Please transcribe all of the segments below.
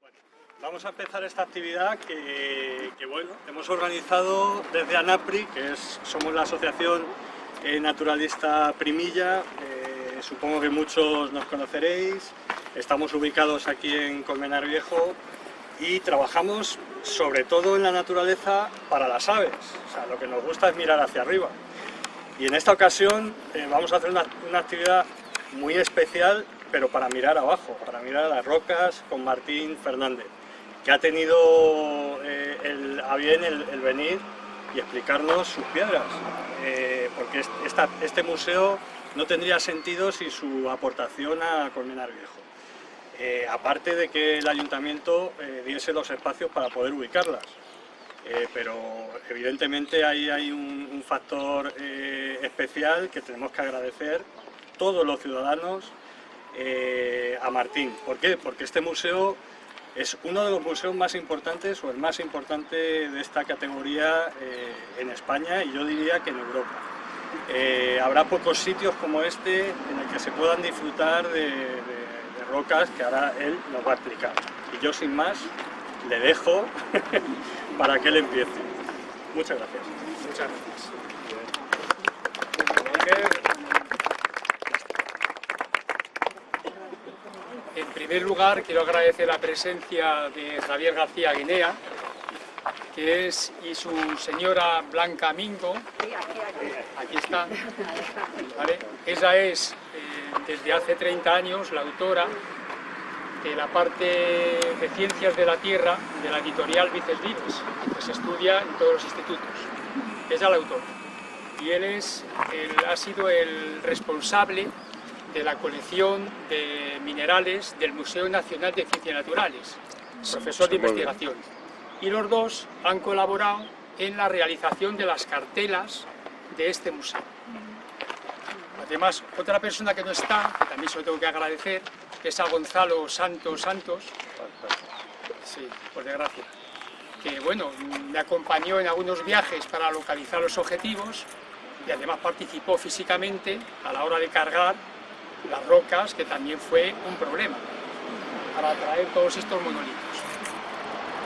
Bueno, vamos a empezar esta actividad que bueno, hemos organizado desde ANAPRI, somos la asociación naturalista Primilla. Supongo que muchos nos conoceréis. Estamos ubicados aquí en Colmenar Viejo y trabajamos sobre todo en la naturaleza para las aves. O sea, lo que nos gusta es mirar hacia arriba. Y en esta ocasión vamos a hacer una actividad muy especial, pero para mirar abajo, para mirar a las rocas, con Martín Fernández, que ha tenido a bien el venir y explicarnos sus piedras, porque este museo no tendría sentido sin su aportación a Colmenar Viejo. Aparte de que el ayuntamiento diese los espacios para poder ubicarlas. Pero evidentemente ahí hay un factor especial que tenemos que agradecer todos los ciudadanos a Martín. ¿Por qué? Porque este museo es uno de los museos más importantes o el más importante de esta categoría en España y yo diría que en Europa. Habrá pocos sitios como este en el que se puedan disfrutar de rocas que ahora él nos va a explicar. Y yo sin más le dejo para que él empiece. Muchas gracias. Muchas gracias. En primer lugar, quiero agradecer la presencia de Javier García Guinea, y su señora Blanca Mingo. Aquí está. ¿Vale? Ella es, desde hace 30 años, la autora de la parte de Ciencias de la Tierra de la editorial Vices Vives, que se estudia en todos los institutos. Es el autor. Y él ha sido el responsable de la colección de minerales del Museo Nacional de Ciencias Naturales, profesor de investigación. Y los dos han colaborado en la realización de las cartelas de este museo. Además, otra persona que no está, que también se lo tengo que agradecer, es a Gonzalo Santos, sí, por desgracia, que bueno, me acompañó en algunos viajes para localizar los objetivos y además participó físicamente a la hora de cargar las rocas, que también fue un problema para traer todos estos monolitos.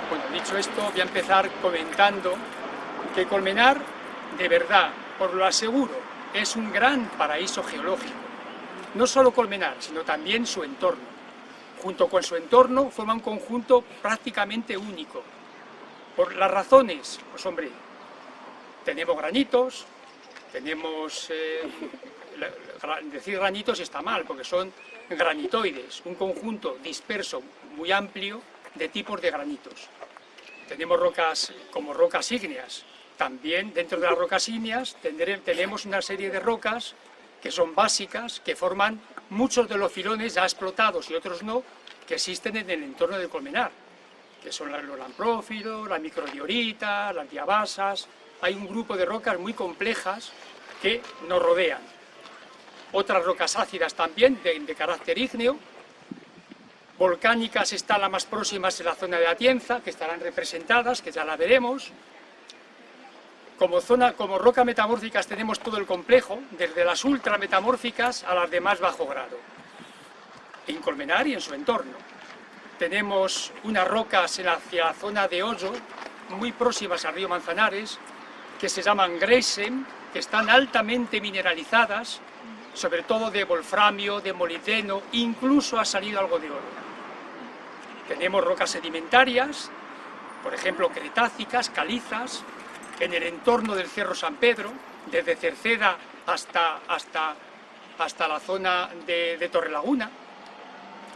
Bueno, dicho esto, voy a empezar comentando que Colmenar, de verdad, os lo aseguro, es un gran paraíso geológico. No solo Colmenar, sino también su entorno. Junto con su entorno forma un conjunto prácticamente único. Por las razones, pues hombre, tenemos granitos, tenemos... decir granitos está mal, porque son granitoides, un conjunto disperso muy amplio de tipos de granitos. Tenemos rocas como rocas ígneas. También dentro de las rocas ígneas tenemos una serie de rocas que son básicas, que forman muchos de los filones ya explotados y otros no, que existen en el entorno de Colmenar, que son los lamprófilos, las microdioritas, las diabasas. Hay un grupo de rocas muy complejas que nos rodean. Otras rocas ácidas también, de carácter ígneo. Volcánicas están las más próximas en la zona de Atienza, que estarán representadas, que ya la veremos. Como rocas metamórficas tenemos todo el complejo, desde las ultrametamórficas a las de más bajo grado, en Colmenar y en su entorno. Tenemos unas rocas hacia la zona de Hoyo, muy próximas al río Manzanares, que se llaman Greisen, que están altamente mineralizadas, sobre todo de wolframio, de molibdeno, incluso ha salido algo de oro. Tenemos rocas sedimentarias, por ejemplo cretácicas, calizas, en el entorno del Cerro San Pedro, desde Cerceda hasta la zona de Torrelaguna.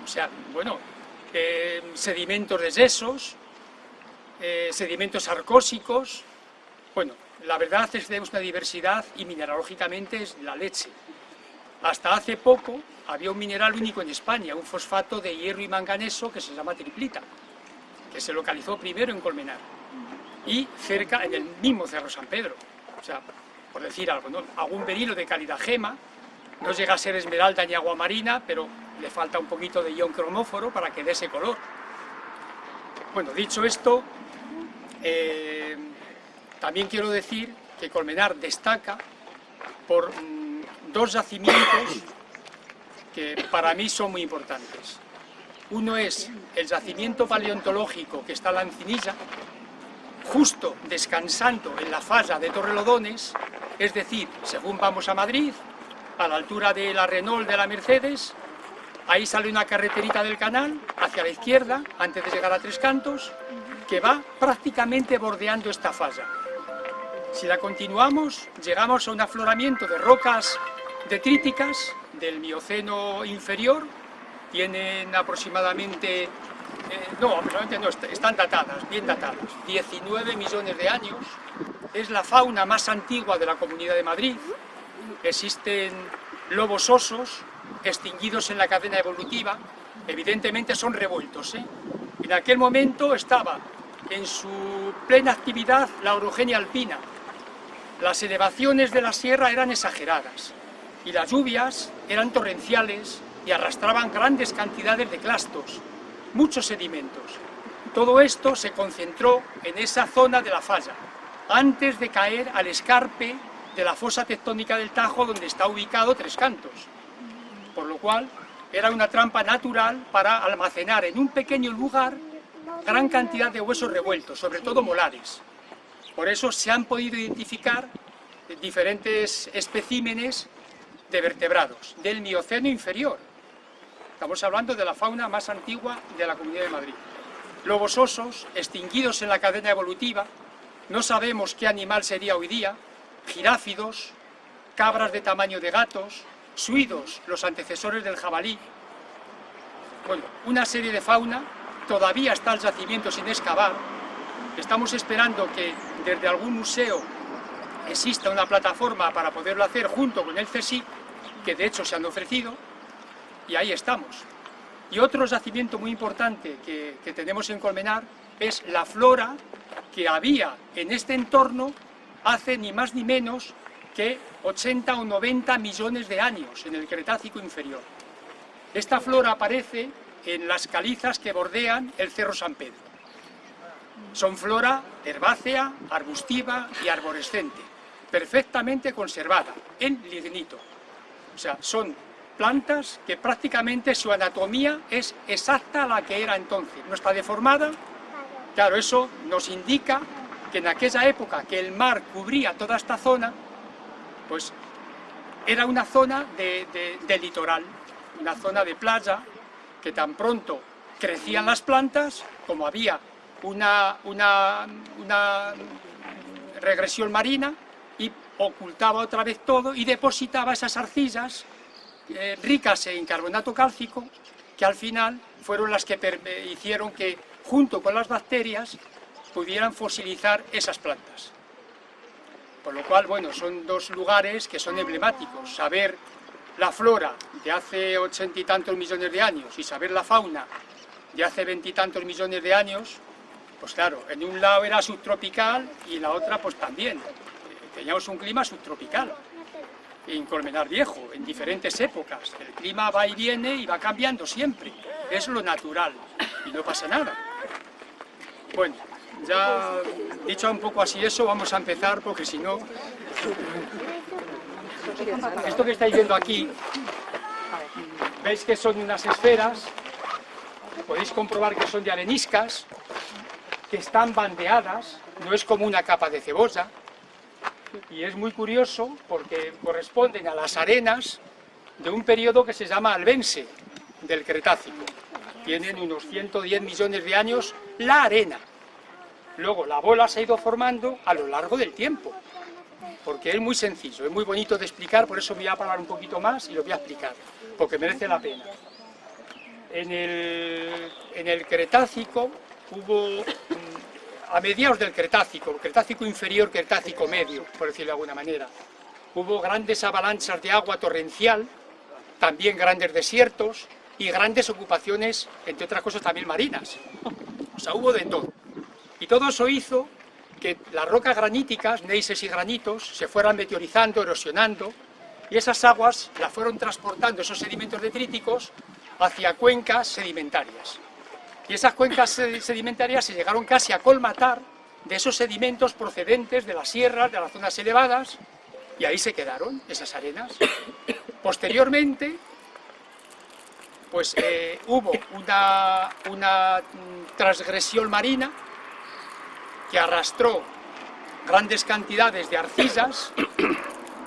O sea, bueno, sedimentos de yesos, sedimentos arcósicos. Bueno, la verdad es que tenemos una diversidad y mineralógicamente es la leche. Hasta hace poco había un mineral único en España, un fosfato de hierro y manganeso que se llama triplita, que se localizó primero en Colmenar y cerca, en el mismo Cerro San Pedro. O sea, por decir algo, ¿no? Algún berilo de calidad gema, no llega a ser esmeralda ni agua marina, pero le falta un poquito de ion cromóforo para que dé ese color. Bueno, dicho esto, también quiero decir que Colmenar destaca por dos yacimientos que para mí son muy importantes. Uno es el yacimiento paleontológico que está en la Encinilla, justo descansando en la falla de Torrelodones, es decir, según vamos a Madrid, a la altura de la Renault de la Mercedes, ahí sale una carreterita del canal, hacia la izquierda, antes de llegar a Tres Cantos, que va prácticamente bordeando esta falla. Si la continuamos, llegamos a un afloramiento de rocas detríticas del Mioceno inferior, tienen aproximadamente, están datadas, bien datadas, 19 millones de años, es la fauna más antigua de la Comunidad de Madrid, existen lobos osos extinguidos en la cadena evolutiva, evidentemente son revueltos, ¿eh? En aquel momento estaba en su plena actividad la orogenia alpina, las elevaciones de la sierra eran exageradas y las lluvias eran torrenciales y arrastraban grandes cantidades de clastos, muchos sedimentos. Todo esto se concentró en esa zona de la falla, antes de caer al escarpe de la fosa tectónica del Tajo donde está ubicado Tres Cantos, por lo cual era una trampa natural para almacenar en un pequeño lugar gran cantidad de huesos revueltos, sobre todo molares. Por eso se han podido identificar diferentes especímenes de vertebrados del Mioceno inferior. Estamos hablando de la fauna más antigua de la Comunidad de Madrid. Lobos osos, extinguidos en la cadena evolutiva, no sabemos qué animal sería hoy día, giráfidos, cabras de tamaño de gatos, suidos, los antecesores del jabalí. Bueno, una serie de fauna, todavía está el yacimiento sin excavar. Estamos esperando que desde algún museo exista una plataforma para poderlo hacer junto con el CSIC, que de hecho se han ofrecido, y ahí estamos. Y otro yacimiento muy importante que tenemos en Colmenar es la flora que había en este entorno hace ni más ni menos que 80 o 90 millones de años, en el Cretácico inferior. Esta flora aparece en las calizas que bordean el Cerro San Pedro. Son flora herbácea, arbustiva y arborescente, perfectamente conservada, en lignito. O sea, son plantas que prácticamente su anatomía es exacta a la que era entonces, no está deformada. Claro, eso nos indica que en aquella época que el mar cubría toda esta zona, pues era una zona de litoral, una zona de playa, que tan pronto crecían las plantas, como había una regresión marina, y ocultaba otra vez todo y depositaba esas arcillas ricas en carbonato cálcico, que al final fueron las que hicieron que, junto con las bacterias, pudieran fosilizar esas plantas. Por lo cual, bueno, son dos lugares que son emblemáticos. Saber la flora de hace 80 y tantos millones de años y saber la fauna de hace 20 y tantos millones de años, pues claro, en un lado era subtropical y en la otra pues también. Teníamos un clima subtropical en Colmenar Viejo, en diferentes épocas. El clima va y viene y va cambiando siempre. Es lo natural y no pasa nada. Bueno, ya dicho un poco así eso, vamos a empezar porque si no... Esto que estáis viendo aquí, veis que son unas esferas, podéis comprobar que son de areniscas, que están bandeadas, no es como una capa de cebolla, y es muy curioso porque corresponden a las arenas de un periodo que se llama Albense, del Cretácico. Tienen unos 110 millones de años la arena. Luego la bola se ha ido formando a lo largo del tiempo, porque es muy sencillo, es muy bonito de explicar, por eso voy a hablar un poquito más y lo voy a explicar, porque merece la pena. En el Cretácico hubo, a mediados del Cretácico inferior, Cretácico medio, por decirlo de alguna manera, hubo grandes avalanchas de agua torrencial, también grandes desiertos y grandes ocupaciones, entre otras cosas también marinas. O sea, hubo de todo. Y todo eso hizo que las rocas graníticas, neises y granitos, se fueran meteorizando, erosionando, y esas aguas las fueron transportando, esos sedimentos detríticos, hacia cuencas sedimentarias. Y esas cuencas sedimentarias se llegaron casi a colmatar de esos sedimentos procedentes de las sierras, de las zonas elevadas, y ahí se quedaron esas arenas. Posteriormente, pues hubo una transgresión marina que arrastró grandes cantidades de arcisas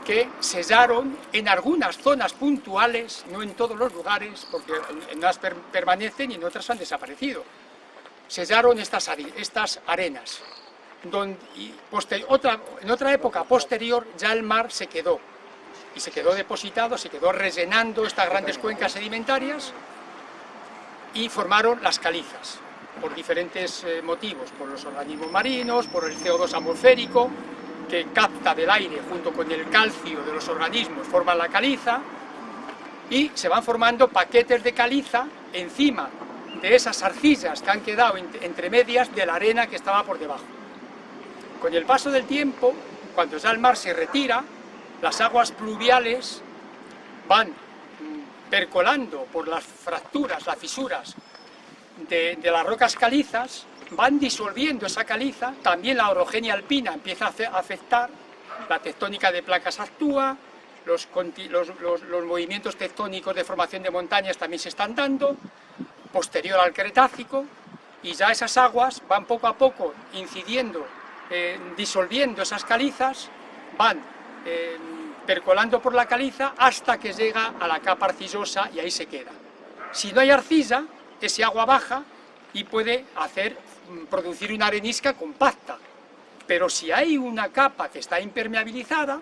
que sellaron en algunas zonas puntuales, no en todos los lugares, porque en unas permanecen y en otras han desaparecido. Sellaron estas arenas. En otra época posterior ya el mar se quedó, y se quedó depositado, se quedó rellenando estas grandes cuencas sedimentarias y formaron las calizas, por diferentes motivos, por los organismos marinos, por el CO2 atmosférico, que capta del aire junto con el calcio de los organismos, forman la caliza, y se van formando paquetes de caliza encima de esas arcillas que han quedado entre medias de la arena que estaba por debajo. Con el paso del tiempo, cuando ya el mar se retira, las aguas pluviales van percolando por las fracturas, las fisuras de las rocas calizas, van disolviendo esa caliza, también la orogenia alpina empieza a afectar, la tectónica de placas actúa, los movimientos tectónicos de formación de montañas también se están dando, posterior al Cretácico, y ya esas aguas van poco a poco incidiendo, disolviendo esas calizas, van percolando por la caliza hasta que llega a la capa arcillosa y ahí se queda. Si no hay arcilla, ese agua baja y puede producir una arenisca compacta, pero si hay una capa que está impermeabilizada,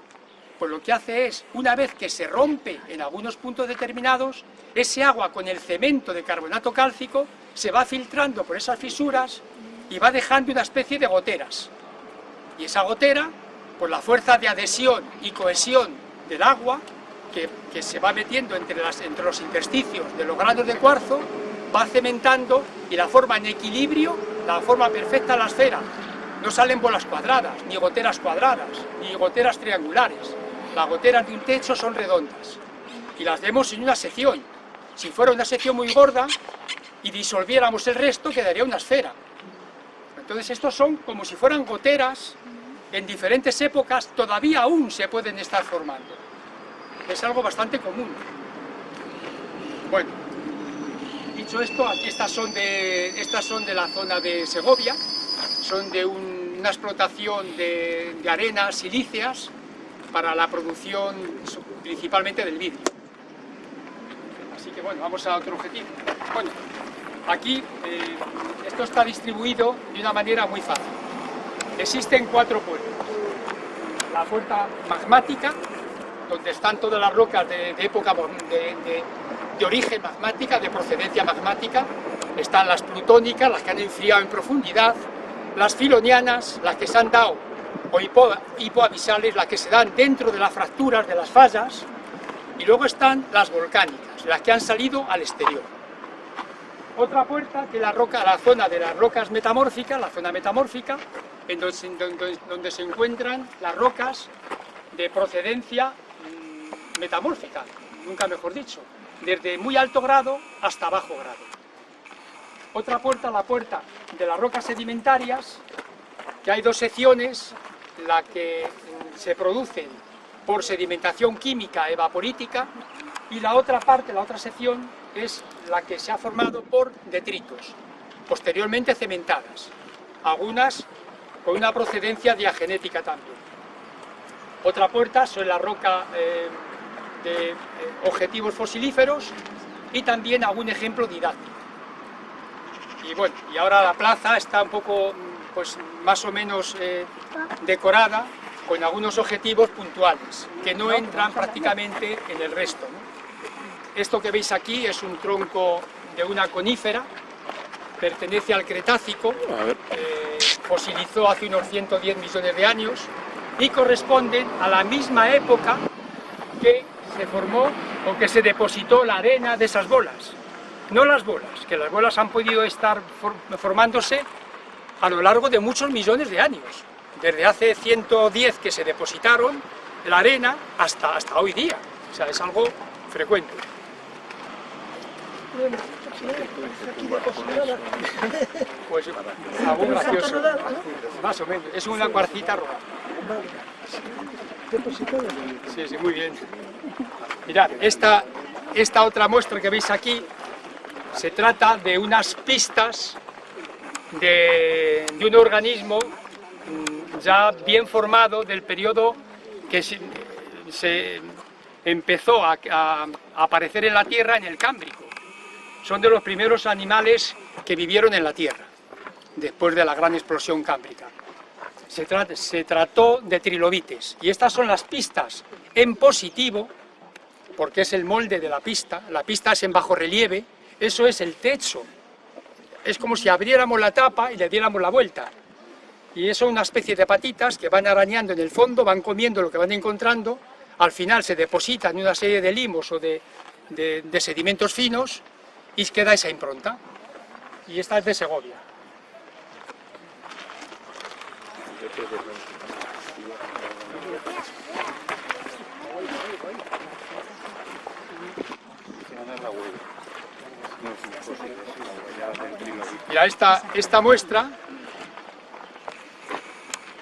pues lo que hace es, una vez que se rompe en algunos puntos determinados, ese agua con el cemento de carbonato cálcico se va filtrando por esas fisuras y va dejando una especie de goteras. Y esa gotera, por la fuerza de adhesión y cohesión del agua, que se va metiendo entre los intersticios de los granos de cuarzo, va cementando y la forma en equilibrio, la forma perfecta de la esfera. No salen bolas cuadradas, ni goteras cuadradas, ni goteras triangulares. Las goteras de un techo son redondas y las vemos en una sección. Si fuera una sección muy gorda y disolviéramos el resto, quedaría una esfera. Entonces estos son como si fueran goteras, en diferentes épocas todavía aún se pueden estar formando. Es algo bastante común. Bueno, dicho esto, aquí estas son de la zona de Segovia, son de una explotación de arenas silíceas para la producción principalmente del vidrio. Así que bueno, vamos a otro objetivo. Bueno, aquí esto está distribuido de una manera muy fácil. Existen 4 puertas. La puerta magmática, donde están todas las rocas de época de origen magmática, de procedencia magmática. Están las plutónicas, las que han enfriado en profundidad, las filonianas, las que se han dado, o hipoabisales, las que se dan dentro de las fracturas de las fallas, y luego están las volcánicas, las que han salido al exterior. Otra puerta, que es la zona de las rocas metamórficas, la zona metamórfica, en donde se encuentran las rocas de procedencia metamórfica, nunca mejor dicho, desde muy alto grado hasta bajo grado. Otra puerta, la puerta de las rocas sedimentarias, que hay 2 secciones, la que se producen por sedimentación química evaporítica, y la otra parte, la otra sección, es la que se ha formado por detritos, posteriormente cementadas, algunas con una procedencia diagenética también. Otra puerta son la roca de objetivos fosilíferos y también algún ejemplo didáctico. Y bueno, y ahora la plaza está un poco, pues más o menos decorada con algunos objetivos puntuales, que no entran prácticamente en el resto, ¿no? Esto que veis aquí es un tronco de una conífera, pertenece al Cretácico, fosilizó hace unos 110 millones de años y corresponden a la misma época que se formó o que se depositó la arena de esas bolas. No las bolas, que las bolas han podido estar formándose a lo largo de muchos millones de años, desde hace 110 que se depositaron la arena hasta hoy día, o sea, es algo frecuente. Pues algo gracioso, más o menos, es una cuarcita roja. Sí, sí, muy bien. Mirad, esta otra muestra que veis aquí Se trata de unas pistas de un organismo ya bien formado del periodo que se empezó a aparecer en la Tierra en el Cámbrico. Son de los primeros animales que vivieron en la Tierra, después de la gran explosión cámbrica. Se trató de trilobites, y estas son las pistas en positivo, porque es el molde de la pista es en bajo relieve, eso es el techo, es como si abriéramos la tapa y le diéramos la vuelta. Y eso es una especie de patitas que van arañando en el fondo, van comiendo lo que van encontrando, al final se depositan en una serie de limos o de sedimentos finos y queda esa impronta. Y esta es de Segovia. Mira, esta muestra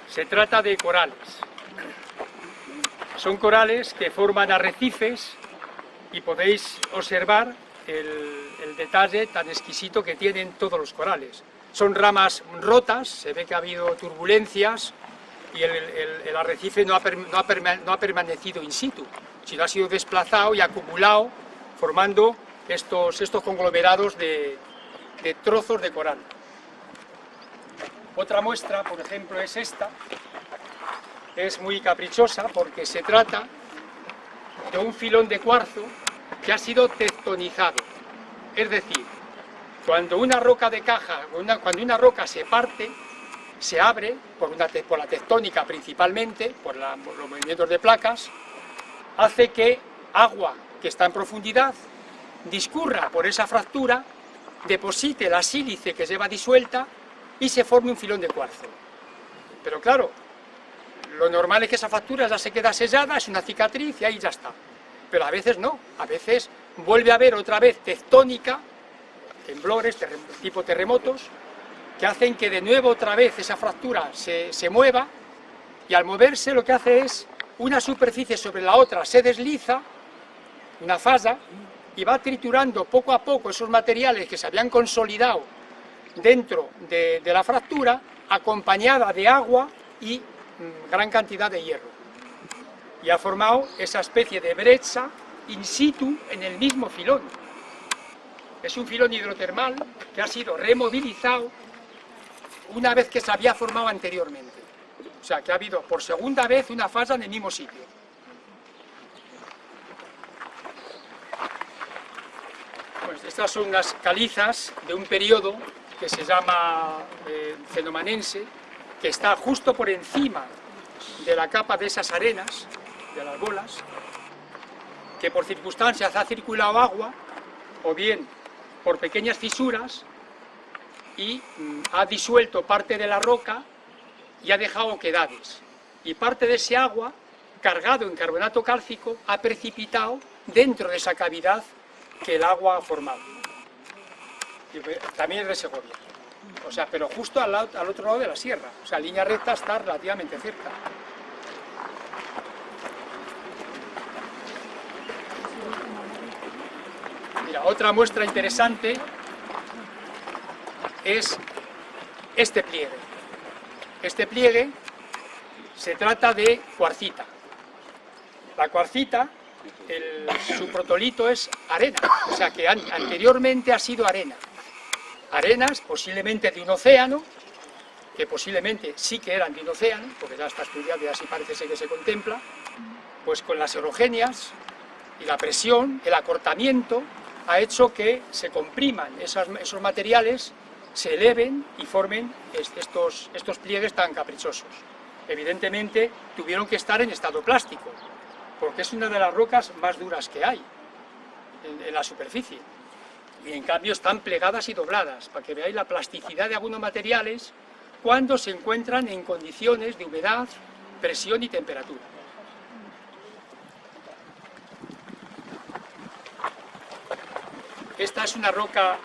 se trata de corales. Son corales que forman arrecifes y podéis observar el detalle tan exquisito que tienen todos los corales. Son ramas rotas, se ve que ha habido turbulencias y el arrecife no ha permanecido in situ, sino ha sido desplazado y acumulado, formando estos conglomerados de trozos de coral. Otra muestra, por ejemplo, es esta. Es muy caprichosa porque se trata de un filón de cuarzo que ha sido tectonizado. Es decir, cuando una roca de caja, cuando una roca se parte, se abre por la tectónica principalmente, por los movimientos de placas, hace que agua que está en profundidad discurra por esa fractura, deposite la sílice que lleva disuelta y se forme un filón de cuarzo. Pero claro, lo normal es que esa fractura ya se queda sellada, es una cicatriz y ahí ya está. Pero a veces no, a veces vuelve a haber otra vez tectónica, temblores, tipo terremotos, que hacen que de nuevo otra vez esa fractura se mueva, y al moverse lo que hace es una superficie sobre la otra se desliza, una fasa, y va triturando poco a poco esos materiales que se habían consolidado dentro de la fractura, acompañada de agua y gran cantidad de hierro. Y ha formado esa especie de brecha in situ en el mismo filón. Es un filón hidrotermal que ha sido removilizado una vez que se había formado anteriormente. O sea, que ha habido por segunda vez una fase en el mismo sitio. Pues estas son unas calizas de un periodo que se llama Cenomanense, que está justo por encima de la capa de esas arenas, de las bolas, que por circunstancias ha circulado agua, o bien por pequeñas fisuras, y ha disuelto parte de la roca y ha dejado oquedades. Y parte de ese agua, cargado en carbonato cálcico, ha precipitado dentro de esa cavidad que el agua ha formado. También es de Segovia. O sea, pero justo al otro lado de la sierra. O sea, línea recta está relativamente cerca. Mira, otra muestra interesante es este pliegue. Este pliegue se trata de cuarcita. La cuarcita, su protolito es arena, o sea que anteriormente ha sido arena. Arenas posiblemente de un océano, que posiblemente sí que eran de un océano, porque ya está estudiado y así parece ser que se contempla, pues con las orogenias y la presión, el acortamiento, ha hecho que se compriman esos materiales, se eleven y formen estos pliegues tan caprichosos. Evidentemente tuvieron que estar en estado plástico, porque es una de las rocas más duras que hay en la superficie. Y en cambio están plegadas y dobladas, para que veáis la plasticidad de algunos materiales cuando se encuentran en condiciones de humedad, presión y temperatura. Esta es una roca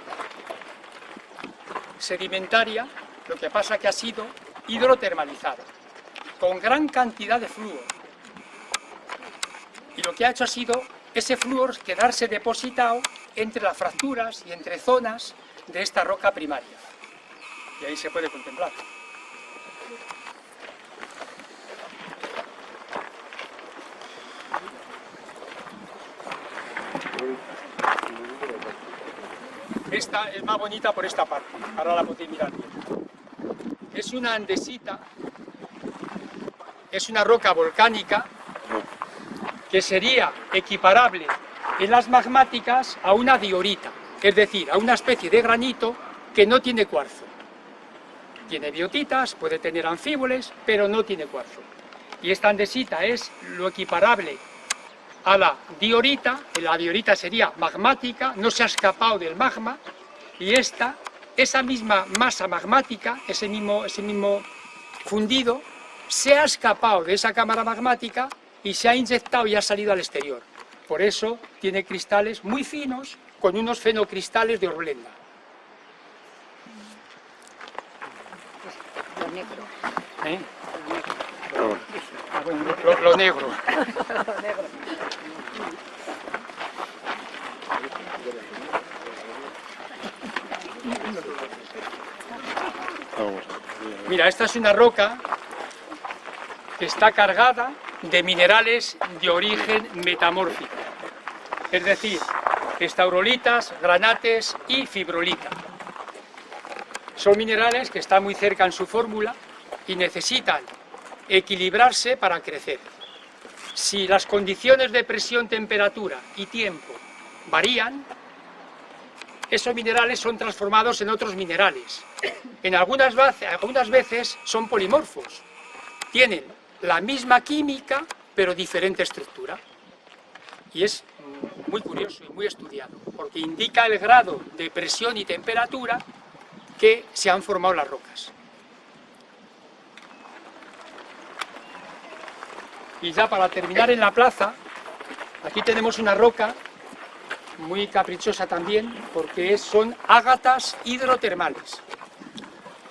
sedimentaria, lo que pasa que ha sido hidrotermalizada, con gran cantidad de flúor. Y lo que ha hecho ha sido ese flúor quedarse depositado entre las fracturas y entre zonas de esta roca primaria. Y ahí se puede contemplar. Esta es más bonita por esta parte, ahora la podéis mirar bien. Es una andesita, es una roca volcánica que sería equiparable en las magmáticas a una diorita, es decir, a una especie de granito que no tiene cuarzo. Tiene biotitas, puede tener anfíboles, pero no tiene cuarzo. Y esta andesita es lo equiparable a la diorita sería magmática, no se ha escapado del magma, y esa misma masa magmática, ese mismo fundido, se ha escapado de esa cámara magmática y se ha inyectado y ha salido al exterior. Por eso tiene cristales muy finos con unos fenocristales de horblenda. Lo negro. ¿Eh? Ah, bueno, lo negro. Lo negro. Mira, esta es una roca que está cargada de minerales de origen metamórfico, es decir, estaurolitas, granates y fibrolita. Son minerales que están muy cerca en su fórmula y necesitan equilibrarse para crecer. Si las condiciones de presión, temperatura y tiempo varían, esos minerales son transformados en otros minerales. Algunas veces son polimorfos, tienen la misma química pero diferente estructura. Y es muy curioso y muy estudiado, porque indica el grado de presión y temperatura que se han formado las rocas. Y ya para terminar en la plaza, aquí tenemos una roca muy caprichosa también, porque son ágatas hidrotermales.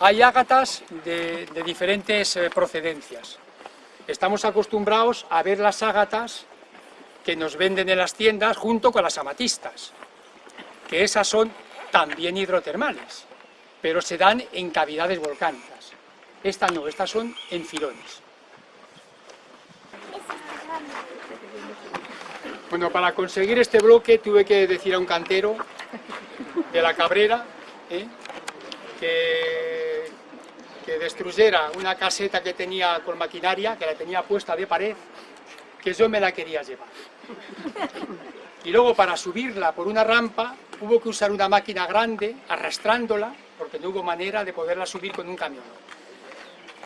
Hay ágatas de diferentes procedencias. Estamos acostumbrados a ver las ágatas que nos venden en las tiendas junto con las amatistas, que esas son también hidrotermales, pero se dan en cavidades volcánicas. Estas no, estas son en filones. Bueno, para conseguir este bloque tuve que decir a un cantero de la Cabrera que destruyera una caseta que tenía con maquinaria, que la tenía puesta de pared, que yo me la quería llevar. Y luego para subirla por una rampa hubo que usar una máquina grande arrastrándola, porque no hubo manera de poderla subir con un camión.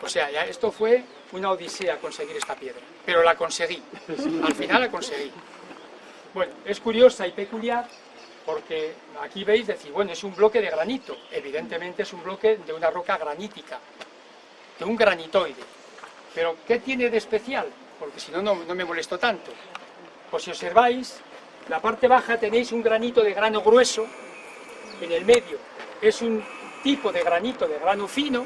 O sea, ya esto fue una odisea conseguir esta piedra, pero la conseguí, al final la conseguí. Bueno, es curiosa y peculiar porque aquí veis decir, bueno, es un bloque de granito, evidentemente es un bloque de una roca granítica, de un granitoide. Pero ¿qué tiene de especial? Porque si no, no me molesto tanto. Pues si observáis, la parte baja tenéis un granito de grano grueso, en el medio es un tipo de granito de grano fino,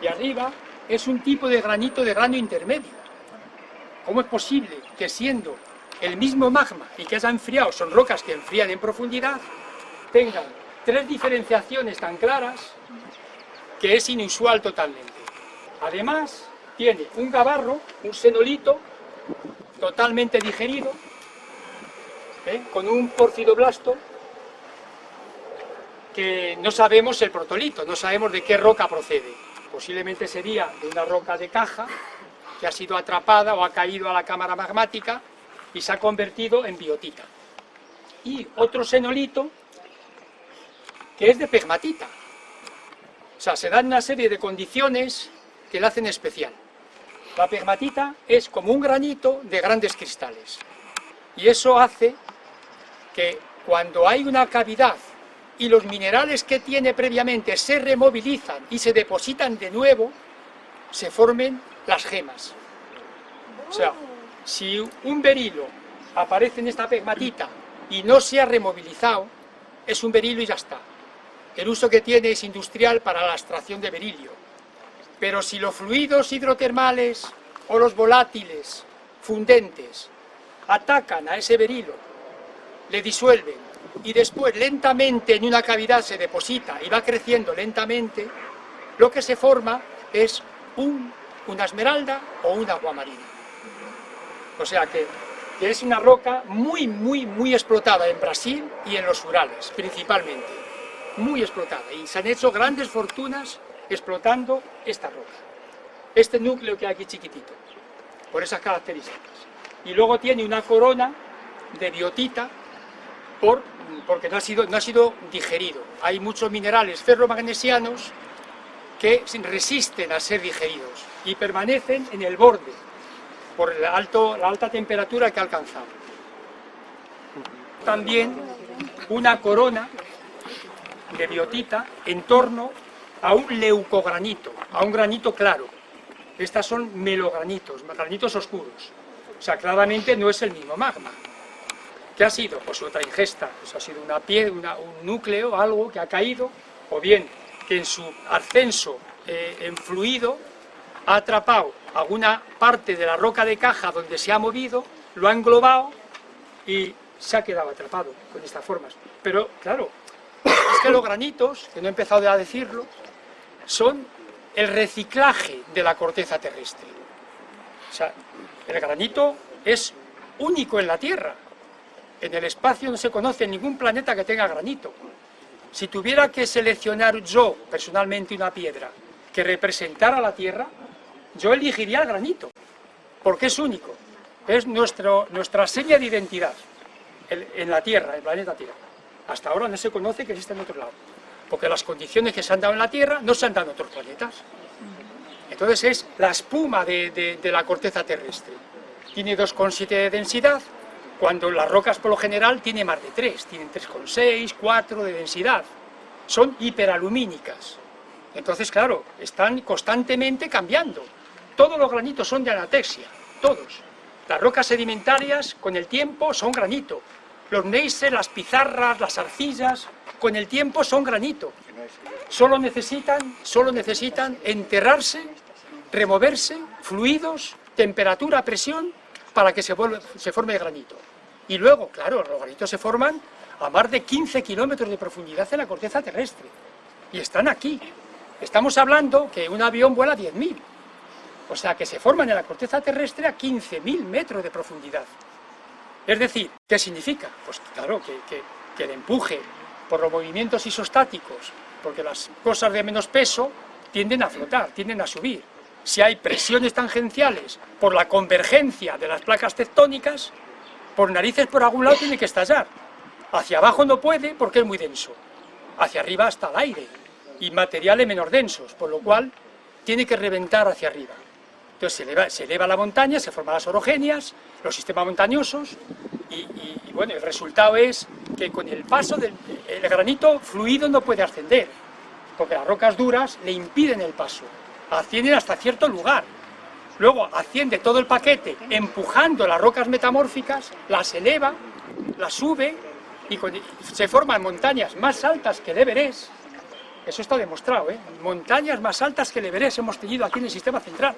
y arriba es un tipo de granito de grano intermedio. ¿Cómo es posible que siendo el mismo magma y que haya enfriado, son rocas que enfrían en profundidad, tengan tres diferenciaciones tan claras que es inusual totalmente? Además, tiene un gabarro, un senolito, totalmente digerido, con un porfidoblasto que no sabemos el protolito, no sabemos de qué roca procede. Posiblemente sería de una roca de caja que ha sido atrapada o ha caído a la cámara magmática y se ha convertido en biotita. Y otro senolito que es de pegmatita. O sea, se dan una serie de condiciones que la hacen especial. La pegmatita es como un granito de grandes cristales. Y eso hace que cuando hay una cavidad y los minerales que tiene previamente se removilizan y se depositan de nuevo, se formen las gemas. O sea, si un berilo aparece en esta pegmatita y no se ha removilizado, es un berilo y ya está. El uso que tiene es industrial para la extracción de berilio. Pero si los fluidos hidrotermales o los volátiles fundentes atacan a ese berilo, le disuelven y después lentamente en una cavidad se deposita y va creciendo lentamente, lo que se forma es una esmeralda o un aguamarina. O sea que es una roca muy explotada en Brasil y en los Urales, principalmente. Muy explotada. Y se han hecho grandes fortunas explotando esta roca. Este núcleo que hay aquí chiquitito, por esas características. Y luego tiene una corona de biotita porque no ha sido digerido. Hay muchos minerales ferromagnesianos que resisten a ser digeridos y permanecen en el borde por la alta temperatura que ha alcanzado. También una corona de biotita en torno a un leucogranito, a un granito claro. Estas son melogranitos, granitos oscuros. O sea, claramente no es el mismo magma. ¿Qué ha sido? Pues otra ingesta, pues ha sido una piedra, un núcleo, algo que ha caído, o bien que en su ascenso en fluido ha atrapado alguna parte de la roca de caja donde se ha movido, lo ha englobado y se ha quedado atrapado con estas formas. Pero claro, es que los granitos, que no he empezado a decirlo, son el reciclaje de la corteza terrestre. O sea, el granito es único en la Tierra. En el espacio no se conoce ningún planeta que tenga granito. Si tuviera que seleccionar yo, personalmente, una piedra que representara la Tierra, yo elegiría el granito, porque es único. Es nuestra seña de identidad en la Tierra, el planeta Tierra. Hasta ahora no se conoce que existe en otro lado, porque las condiciones que se han dado en la Tierra no se han dado en otros planetas. Entonces es la espuma de la corteza terrestre. Tiene 2,7 de densidad, cuando las rocas por lo general tienen más de 3, tienen 3,6, 4 de densidad. Son hiperalumínicas. Entonces, claro, están constantemente cambiando. Todos los granitos son de anatexia, todos. Las rocas sedimentarias, con el tiempo, son granito. Los gneisses, las pizarras, las arcillas, con el tiempo son granito. Solo necesitan enterrarse, removerse, fluidos, temperatura, presión, para que se forme el granito. Y luego, claro, los granitos se forman a más de 15 kilómetros de profundidad en la corteza terrestre. Y están aquí. Estamos hablando que un avión vuela a 10.000. O sea, que se forman en la corteza terrestre a 15.000 metros de profundidad. Es decir, ¿qué significa? Pues claro, que el empuje por los movimientos isostáticos, porque las cosas de menos peso tienden a flotar, tienden a subir. Si hay presiones tangenciales por la convergencia de las placas tectónicas, por narices por algún lado tiene que estallar. Hacia abajo no puede porque es muy denso. Hacia arriba está el aire y materiales menos densos, por lo cual tiene que reventar hacia arriba. Entonces se eleva la montaña, se forman las orogenias, los sistemas montañosos y bueno, el resultado es que con el paso del granito fluido no puede ascender, porque las rocas duras le impiden el paso, ascienden hasta cierto lugar. Luego asciende todo el paquete empujando las rocas metamórficas, las eleva, las sube y se forman montañas más altas que el Everest. Eso está demostrado, ¿eh? Montañas más altas que el Everest hemos tenido aquí en el sistema central.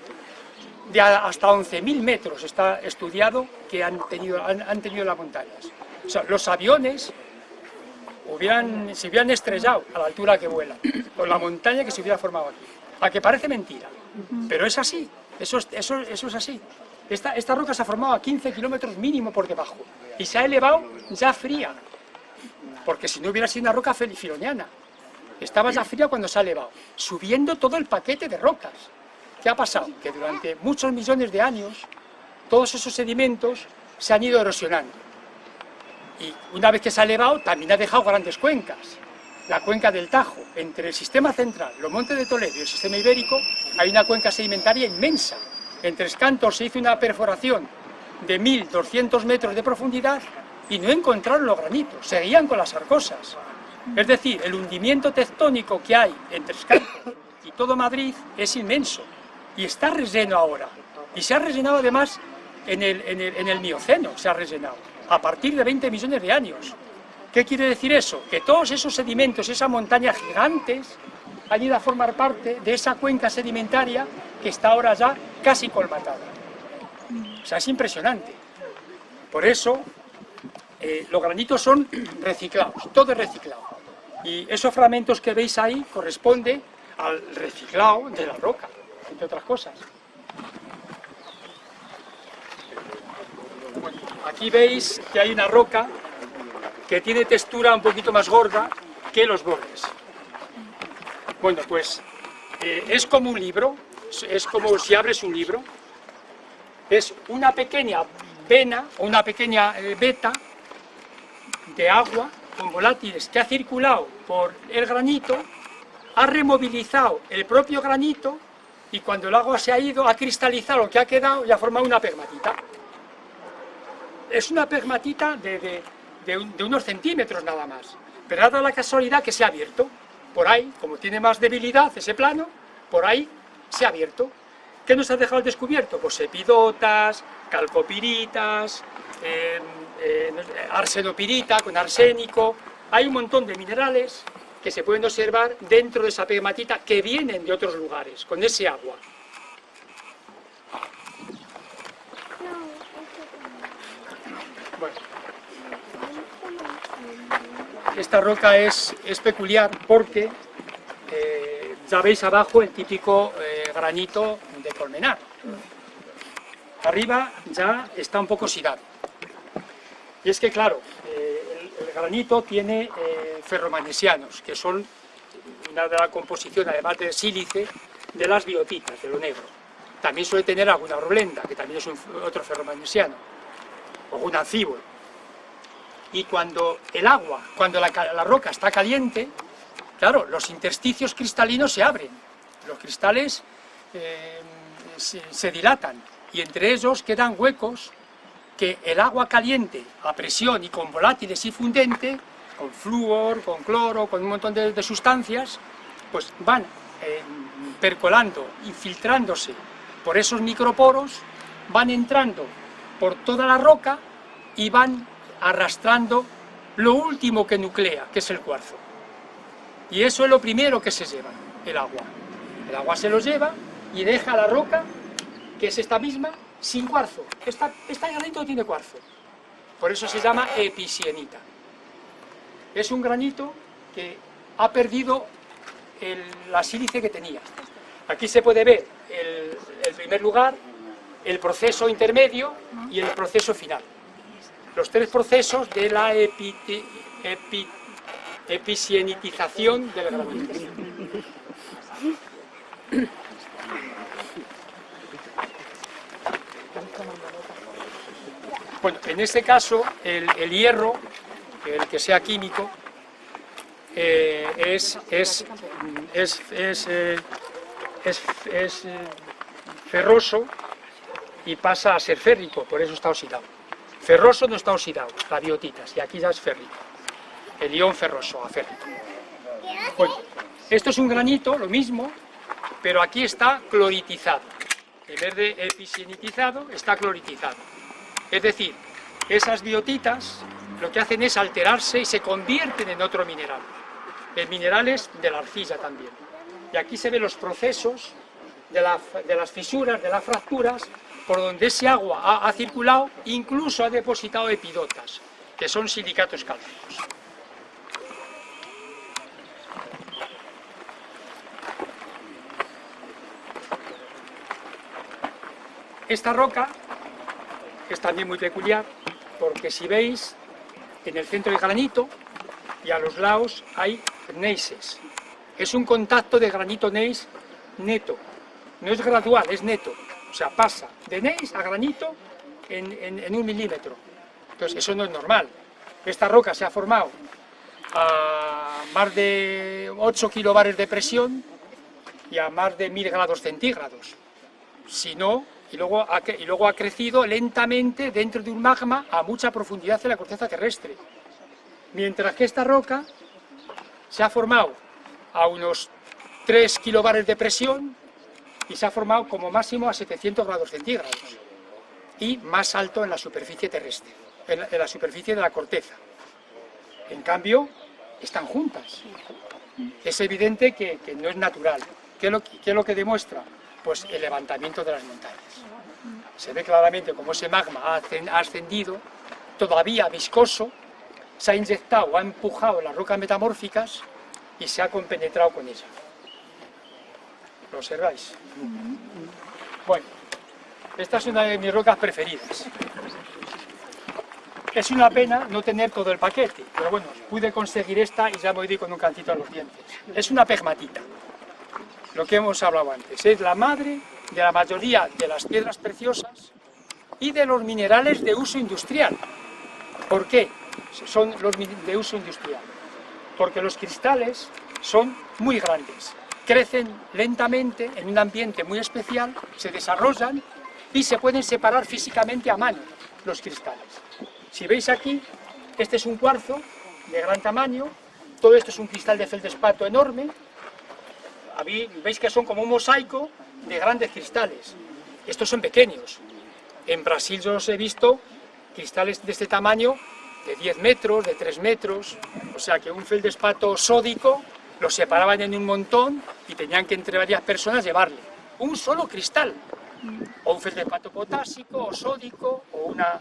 De hasta 11.000 metros está estudiado que han tenido las montañas. O sea, los aviones se hubieran estrellado a la altura que vuelan, con la montaña que se hubiera formado aquí. A que parece mentira, pero es así, eso es así. Esta roca se ha formado a 15 kilómetros mínimo por debajo y se ha elevado ya fría, porque si no hubiera sido una roca filoniana, estaba ya fría cuando se ha elevado, subiendo todo el paquete de rocas. ¿Qué ha pasado? Que durante muchos millones de años todos esos sedimentos se han ido erosionando. Y una vez que se ha elevado, también ha dejado grandes cuencas. La cuenca del Tajo, entre el sistema central, los montes de Toledo y el sistema ibérico, hay una cuenca sedimentaria inmensa. En Tres Cantos se hizo una perforación de 1.200 metros de profundidad y no encontraron los granitos, seguían con las arcosas. Es decir, el hundimiento tectónico que hay en Tres Cantos y todo Madrid es inmenso. Y está relleno ahora. Y se ha rellenado además en el Mioceno, se ha rellenado, a partir de 20 millones de años. ¿Qué quiere decir eso? Que todos esos sedimentos, esas montañas gigantes, han ido a formar parte de esa cuenca sedimentaria que está ahora ya casi colmatada. O sea, es impresionante. Por eso, los granitos son reciclados, todo es reciclado. Y esos fragmentos que veis ahí corresponden al reciclado de la roca, entre otras cosas. Aquí veis que hay una roca que tiene textura un poquito más gorda que los bordes. Bueno, pues es como un libro, es como si abres un libro. Es una pequeña vena o una pequeña veta de agua con volátiles que ha circulado por el granito, ha removilizado el propio granito y cuando el agua se ha ido ha cristalizado lo que ha quedado y ha formado una pegmatita. Es una pegmatita de unos centímetros nada más, pero ha dado la casualidad que se ha abierto. Por ahí, como tiene más debilidad ese plano, por ahí se ha abierto. ¿Qué nos ha dejado al descubierto? Pues epidotas, calcopiritas, arsenopirita con arsénico. Hay un montón de minerales que se pueden observar dentro de esa pegmatita que vienen de otros lugares, con ese agua. Bueno, esta roca es peculiar porque ya veis abajo el típico granito de Colmenar. Arriba ya está un poco oxidado. Y es que claro, el granito tiene ferromagnesianos, que son una de la composición, además del sílice, de las biotitas, de lo negro. También suele tener alguna horblenda, que también es otro ferromagnesiano, o un ancíbol. Y cuando el agua, cuando la roca está caliente, claro, los intersticios cristalinos se abren, los cristales se dilatan, y entre ellos quedan huecos que el agua caliente a presión y con volátiles y fundente, con flúor, con cloro, con un montón de sustancias, pues van percolando, infiltrándose por esos microporos, van entrando por toda la roca y van arrastrando lo último que nuclea, que es el cuarzo. Y eso es lo primero que se lleva, el agua. El agua se lo lleva y deja la roca, que es esta misma, sin cuarzo. Esta granito tiene cuarzo. Por eso se llama episienita. Es un granito que ha perdido la sílice que tenía. Aquí se puede ver el primer lugar, el proceso intermedio y el proceso final. Los tres procesos de la episienitización del granito. Bueno, en este caso, el hierro, el que sea químico, es ferroso y pasa a ser férrico, por eso está oxidado. Ferroso no está oxidado, la biotitas, y aquí ya es férrico. El ion ferroso a férrico. Bueno, esto es un granito, lo mismo, pero aquí está cloritizado. En vez de episienitizado, está cloritizado. Es decir, esas biotitas lo que hacen es alterarse y se convierten en otro mineral. En minerales de la arcilla también. Y aquí se ven los procesos de las fisuras, de las fracturas, por donde ese agua ha circulado, incluso ha depositado epidotas, que son silicatos cálcicos. Esta roca es también muy peculiar, porque si veis, en el centro del granito y a los lados hay gneisses. Es un contacto de granito gneiss neto, no es gradual, es neto. O sea, pasa de gneiss a granito en 1 milímetro. Entonces, eso no es normal. Esta roca se ha formado a más de 8 kilobares de presión y a más de 1000 grados centígrados. Si no, y luego ha crecido lentamente dentro de un magma a mucha profundidad en la corteza terrestre. Mientras que esta roca se ha formado a unos 3 kilobares de presión y se ha formado como máximo a 700 grados centígrados y más alto en la superficie terrestre, en la superficie de la corteza. En cambio, están juntas. Es evidente que no es natural. ¿Qué es lo que demuestra? Pues el levantamiento de las montañas. Se ve claramente cómo ese magma ha ascendido todavía viscoso, se ha inyectado, ha empujado las rocas metamórficas y se ha compenetrado con ella. ¿Lo observáis? Bueno, esta es una de mis rocas preferidas. Es una pena no tener todo el paquete, pero bueno, pude conseguir esta y ya me voy con un cantito a los dientes. Es una pegmatita, lo que hemos hablado antes. Es la madre de la mayoría de las piedras preciosas y de los minerales de uso industrial. ¿Por qué son los de uso industrial? Porque los cristales son muy grandes, crecen lentamente en un ambiente muy especial, se desarrollan y se pueden separar físicamente a mano los cristales. Si veis aquí, este es un cuarzo de gran tamaño, todo esto es un cristal de feldespato enorme, veis que son como un mosaico de grandes cristales. Estos son pequeños. En Brasil yo los he visto cristales de este tamaño de 10 metros, de 3 metros, o sea que un feldespato sódico lo separaban en un montón y tenían que entre varias personas llevarle un solo cristal, o un feldespato potásico, o sódico, o una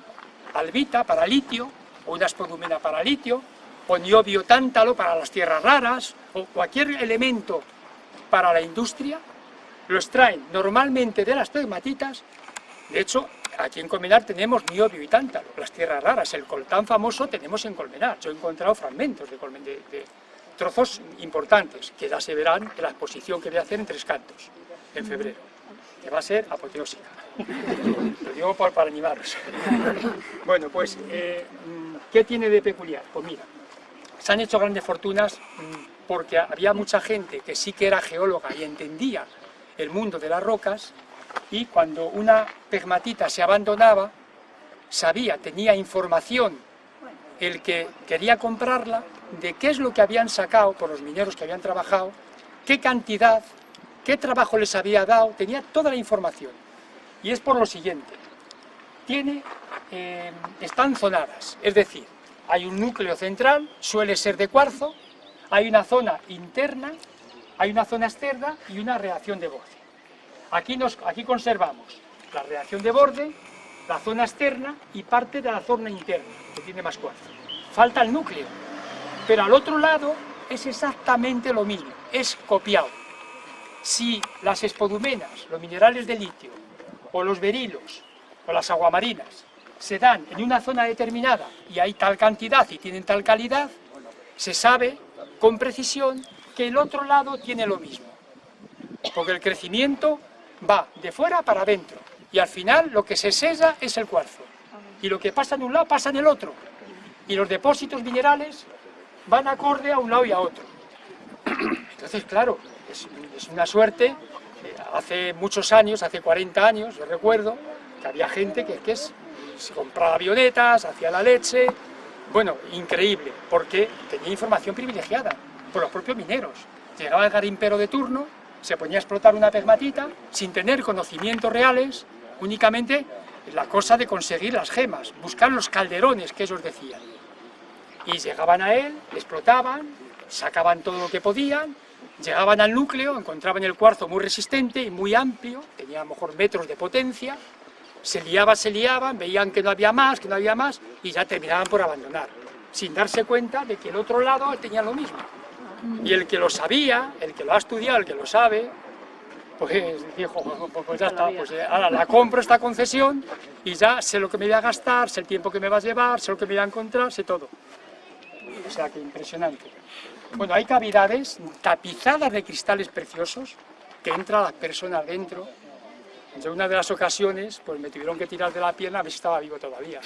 albita para litio, o una spodumena para litio, o niobio tántalo para las tierras raras, o cualquier elemento para la industria, lo extraen normalmente de las pegmatitas. De hecho, aquí en Colmenar tenemos niobio y tántalo, las tierras raras, el coltán famoso tenemos en Colmenar. Yo he encontrado fragmentos de trozos importantes, que ya se verán en la exposición que voy a hacer en Tres Cantos, en febrero, que va a ser apoteósica. Lo digo para animaros. Bueno, pues, ¿qué tiene de peculiar? Pues mira, se han hecho grandes fortunas porque había mucha gente que sí que era geóloga y entendía el mundo de las rocas, y cuando una pegmatita se abandonaba, tenía información el que quería comprarla de qué es lo que habían sacado por los mineros que habían trabajado, qué cantidad, qué trabajo les había dado, tenía toda la información. Y es por lo siguiente, están zonadas, es decir, hay un núcleo central, suele ser de cuarzo, hay una zona interna, hay una zona externa y una reacción de borde. Aquí conservamos la reacción de borde, la zona externa y parte de la zona interna, que tiene más cuarzo. Falta el núcleo, pero al otro lado es exactamente lo mismo, es copiado. Si las espodumenas, los minerales de litio, o los berilos, o las aguamarinas, se dan en una zona determinada y hay tal cantidad y tienen tal calidad, se sabe con precisión que el otro lado tiene lo mismo. Porque el crecimiento va de fuera para adentro y al final lo que se sella es el cuarzo. Y lo que pasa en un lado pasa en el otro. Y los depósitos minerales van acorde a un lado y a otro. Entonces, claro, es una suerte. Hace muchos años, hace 40 años, yo recuerdo que había gente que se compraba avionetas, hacía la leche. Bueno, increíble, porque tenía información privilegiada por los propios mineros. Llegaba el garimpero de turno, se ponía a explotar una pegmatita sin tener conocimientos reales, únicamente la cosa de conseguir las gemas, buscar los calderones que ellos decían. Y llegaban a él, explotaban, sacaban todo lo que podían, llegaban al núcleo, encontraban el cuarzo muy resistente y muy amplio, tenía a lo mejor metros de potencia, se liaban, veían que no había más, y ya terminaban por abandonar, sin darse cuenta de que el otro lado tenía lo mismo. Y el que lo sabía, el que lo ha estudiado, el que lo sabe, pues dijo, pues ya está, pues ahora la compro esta concesión y ya sé lo que me voy a gastar, sé el tiempo que me va a llevar, sé lo que me voy a encontrar, sé todo. O sea que impresionante. Bueno, hay cavidades tapizadas de cristales preciosos que entran las personas dentro. En una de las ocasiones, pues me tuvieron que tirar de la pierna a ver si estaba vivo todavía,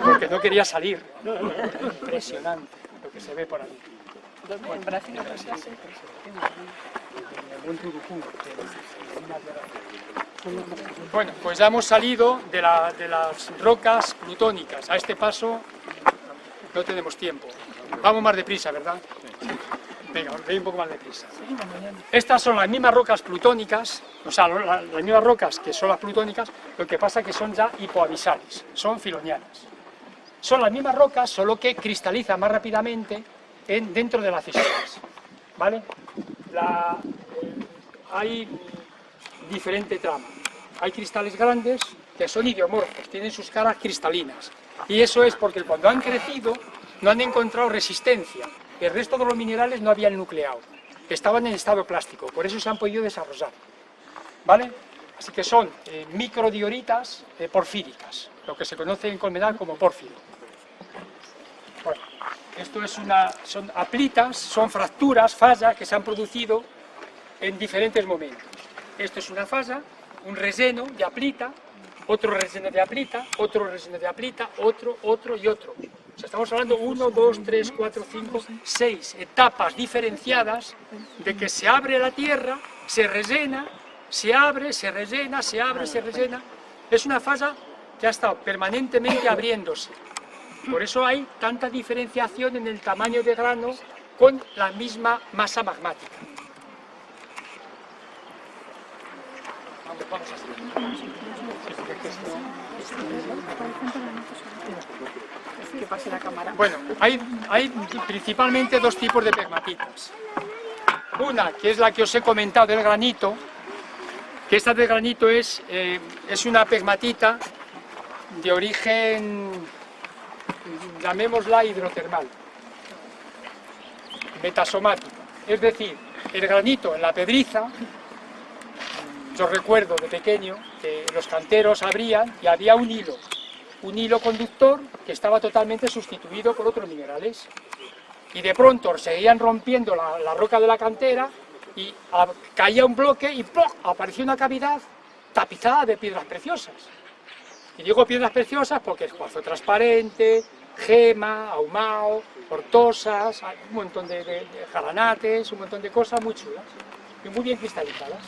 porque no quería salir. Impresionante lo que se ve por ahí. En Brasil no se hace. Bueno, pues ya hemos salido de las rocas plutónicas. A este paso no tenemos tiempo. Vamos más deprisa, ¿verdad? Venga, os doy un poco más deprisa. Estas son las mismas rocas plutónicas, o sea, las mismas rocas que son las plutónicas, lo que pasa es que son ya hipoabisales, son filonianas. Son las mismas rocas, solo que cristalizan más rápidamente dentro de las fisuras, ¿vale? Hay diferente trama. Hay cristales grandes que son idiomorfos, tienen sus caras cristalinas. Y eso es porque cuando han crecido no han encontrado resistencia. El resto de los minerales no habían nucleado, estaban en estado plástico, por eso se han podido desarrollar. ¿Vale? Así que son microdioritas porfíricas, lo que se conoce en Colmenar como pórfido. Bueno, esto es son aplitas, son fracturas, fallas que se han producido en diferentes momentos. Esto es una falla, un relleno de aplita, otro relleno de aplita, otro relleno de aplita, otro y otro. O sea, estamos hablando 1, 2, 3, 4, 5, 6 etapas diferenciadas de que se abre la tierra, se rellena, se abre, se rellena, se abre, se rellena. Es una falla que ha estado permanentemente abriéndose. Por eso hay tanta diferenciación en el tamaño de grano con la misma masa magmática. Vamos a seguir. Que pase la cámara. Bueno, hay principalmente dos tipos de pegmatitas. Una, que es la que os he comentado del granito, que esta de granito es una pegmatita de origen, llamémosla hidrotermal, metasomática. Es decir, el granito en la pedriza, yo recuerdo de pequeño que los canteros abrían y había un hilo conductor que estaba totalmente sustituido por otros minerales. Y de pronto seguían rompiendo la roca de la cantera y caía un bloque y ¡plop!, apareció una cavidad tapizada de piedras preciosas. Y digo piedras preciosas porque es cuarzo transparente, gema, ahumado, ortosas, un montón de jaranates, un montón de cosas muy chulas y muy bien cristalizadas.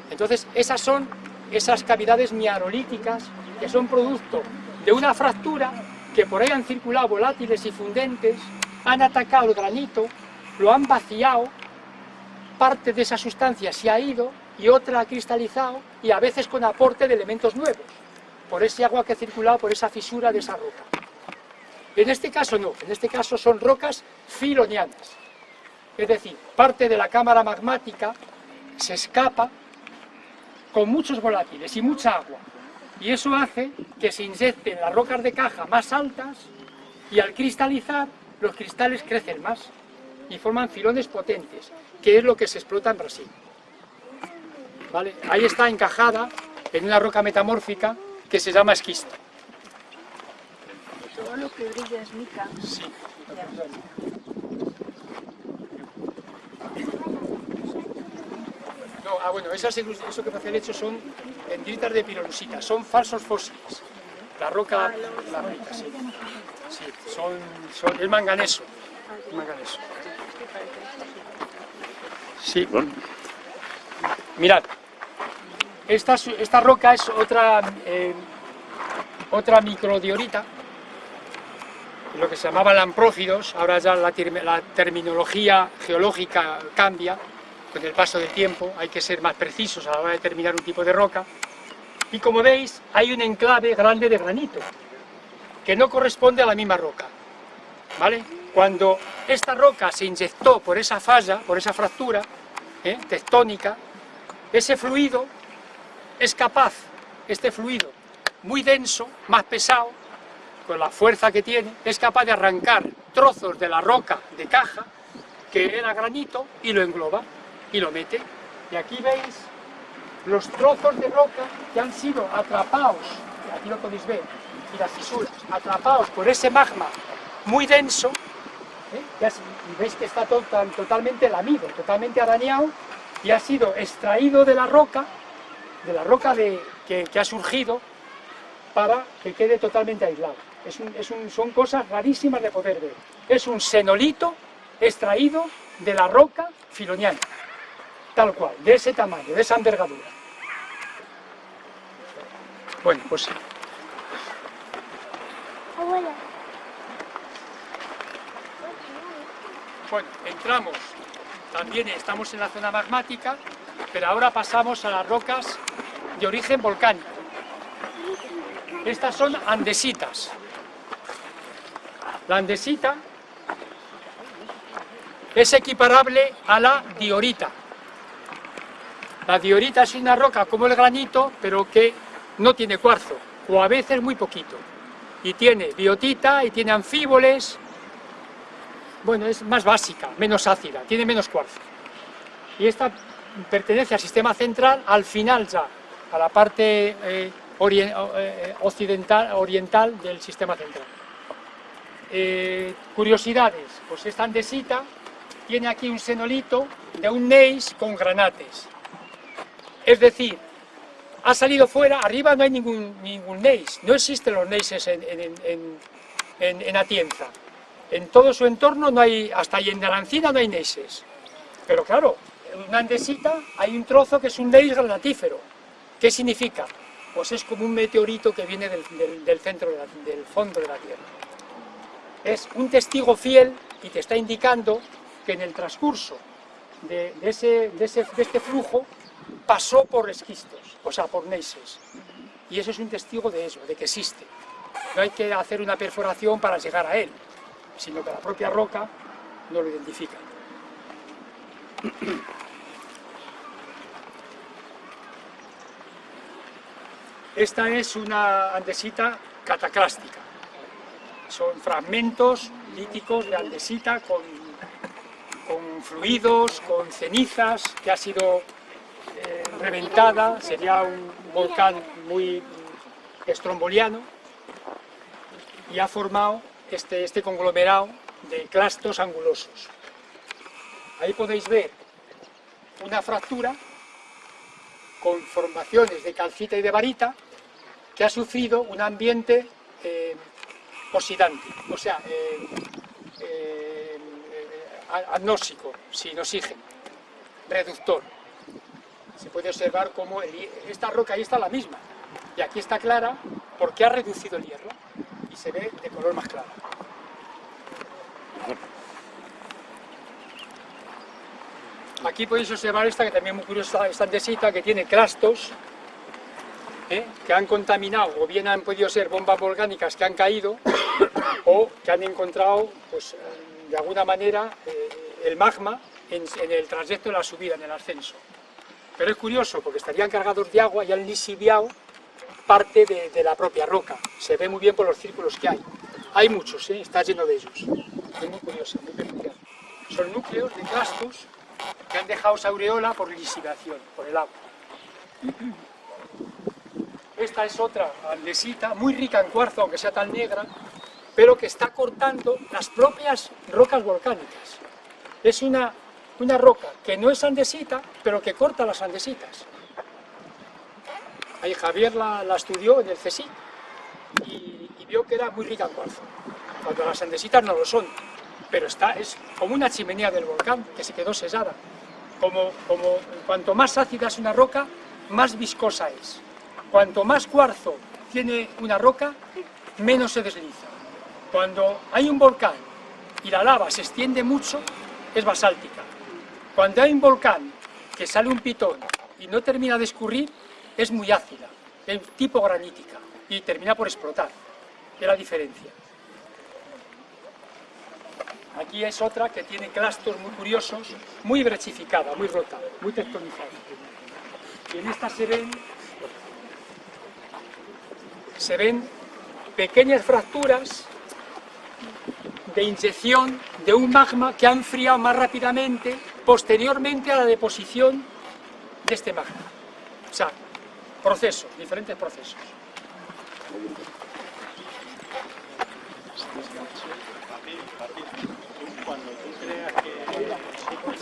Entonces esas son esas cavidades miarolíticas que son producto de una fractura que por ahí han circulado volátiles y fundentes, han atacado el granito, lo han vaciado, parte de esa sustancia se ha ido y otra ha cristalizado y a veces con aporte de elementos nuevos, por ese agua que ha circulado por esa fisura de esa roca. En este caso no, en este caso son rocas filonianas, es decir, parte de la cámara magmática se escapa con muchos volátiles y mucha agua, y eso hace que se inyecten las rocas de caja más altas y al cristalizar los cristales crecen más y forman filones potentes, que es lo que se explota en Brasil. ¿Vale? Ahí está encajada en una roca metamórfica que se llama esquisto. Todo lo que brilla es mica. Sí. No, bueno, eso que parece el hecho son dendritas de pirolusita, son falsos fósiles. La roca, la rica, sí. Sí, es manganeso. Manganeso. Sí. Mirad, esta roca es otra microdiorita, lo que se llamaban lamprófidos. Ahora ya la terminología geológica cambia con el paso del tiempo, hay que ser más precisos a la hora de determinar un tipo de roca. Y como veis, hay un enclave grande de granito, que no corresponde a la misma roca, ¿vale? Cuando esta roca se inyectó por esa falla, por esa fractura tectónica, ese fluido es capaz, este fluido muy denso, más pesado, con la fuerza que tiene, es capaz de arrancar trozos de la roca de caja, que era granito, y lo engloba, y lo mete. Y aquí veis los trozos de roca que han sido atrapados, aquí lo podéis ver, y las fisuras, atrapados por ese magma muy denso, y veis que está totalmente lamido, totalmente arañado, y ha sido extraído de la roca que ha surgido para que quede totalmente aislado. Son cosas rarísimas de poder ver. Es un xenolito extraído de la roca filoniana, tal cual, de ese tamaño, de esa envergadura. Bueno, pues sí. Abuela. Bueno, entramos, también estamos en la zona magmática, pero ahora pasamos a las rocas de origen volcánico. Estas son andesitas. La andesita es equiparable a la diorita. La diorita es una roca como el granito, pero que no tiene cuarzo, o a veces muy poquito. y tiene biotita y tiene anfíboles. Bueno, es más básica, menos ácida, tiene menos cuarzo. Y esta pertenece al sistema central, al final ya, a la parte oriental del sistema central. Curiosidades, pues esta andesita tiene aquí un senolito de un gneiss con granates. Es decir, ha salido fuera, arriba no hay ningún gneiss, no existen los gneisses en Atienza. En todo su entorno no hay, hasta ahí en Narancina no hay gneisses. Pero claro, en una andesita hay un trozo que es un gneiss granatífero. ¿Qué significa? Pues es como un meteorito que viene del centro, del fondo de la Tierra. Es un testigo fiel y te está indicando que en el transcurso de este flujo pasó por esquistos, o sea, por gneisses. Y eso es un testigo de eso, de que existe. No hay que hacer una perforación para llegar a él, sino que la propia roca no lo identifica. Esta es una andesita cataclástica. Son fragmentos líticos de andesita con fluidos, con cenizas, que ha sido reventada. Sería un volcán muy estromboliano y ha formado este conglomerado de clastos angulosos. Ahí podéis ver una fractura con formaciones de calcita y de varita que ha sufrido un ambiente oxidante, o sea, agnóxico, sin oxígeno, reductor. Se puede observar cómo esta roca ahí está la misma, y aquí está clara porque ha reducido el hierro, y se ve de color más claro. Aquí podéis observar esta, que también es muy curiosa, esta andesita, que tiene clastos, que han contaminado, o bien han podido ser bombas volcánicas que han caído, o que han encontrado, pues, de alguna manera, el magma en el trayecto de la subida, en el ascenso. Pero es curioso, porque estarían cargados de agua y han lisiviado parte de la propia roca. Se ve muy bien por los círculos que hay. Hay muchos, está lleno de ellos. Es muy curioso, muy peculiar. Son núcleos de clastos que han dejado esa aureola por lisivación, por el agua. Esta es otra andesita, muy rica en cuarzo, aunque sea tan negra, pero que está cortando las propias rocas volcánicas. Es una roca que no es andesita, pero que corta las andesitas. Ahí Javier la estudió en el CSIC y vio que era muy rica en cuarzo, cuando las andesitas no lo son. Pero es como una chimenea del volcán que se quedó sellada. Cuanto más ácida es una roca, más viscosa es. Cuanto más cuarzo tiene una roca, menos se desliza. Cuando hay un volcán y la lava se extiende mucho, es basáltica. Cuando hay un volcán que sale un pitón y no termina de escurrir, es muy ácida, es tipo granítica y termina por explotar. Es la diferencia. Aquí es otra que tiene clastos muy curiosos, muy brechificada, muy rota, muy tectonizada. Y en esta se ven pequeñas fracturas de inyección de un magma que ha enfriado más rápidamente posteriormente a la deposición de este magma. O sea, procesos, diferentes procesos. Cuando tú creas que...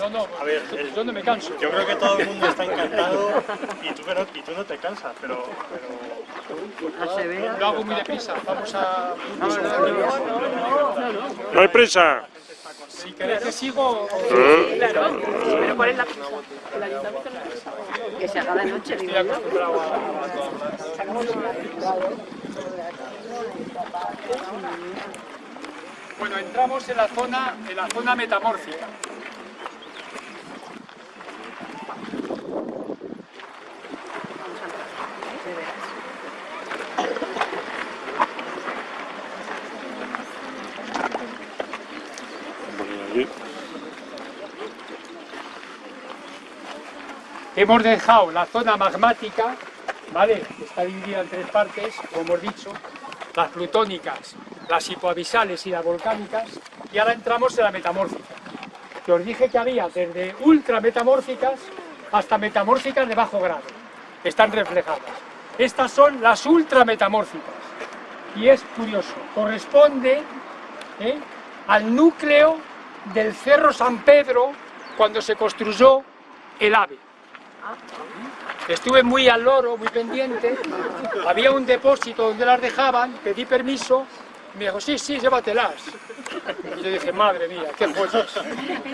No, a ver, yo no me canso. Yo creo que todo el mundo está encantado y tú no te cansas, pero Lo hago muy deprisa, vamos a... No hay prisa. Si queréis que sigo... Claro, pero ¿cuál es la prisa? El ayuntamiento no prisa. Que se haga la noche, digo Estoy yo. acostumbrado a... Bueno, entramos en la zona metamórfica. Hemos dejado la zona magmática, ¿vale? Está dividida en tres partes, como hemos dicho. las plutónicas, las hipoabisales y las volcánicas, y ahora entramos en la metamórfica. Que os dije que había desde ultrametamórficas hasta metamórficas de bajo grado. Están reflejadas. Estas son las ultrametamórficas. Y es curioso, corresponde al núcleo del Cerro San Pedro cuando se construyó el AVE. Estuve muy al loro, muy pendiente, había un depósito donde las dejaban, pedí permiso, me dijo, sí, llévatelas. Y yo dije, madre mía, qué joyas.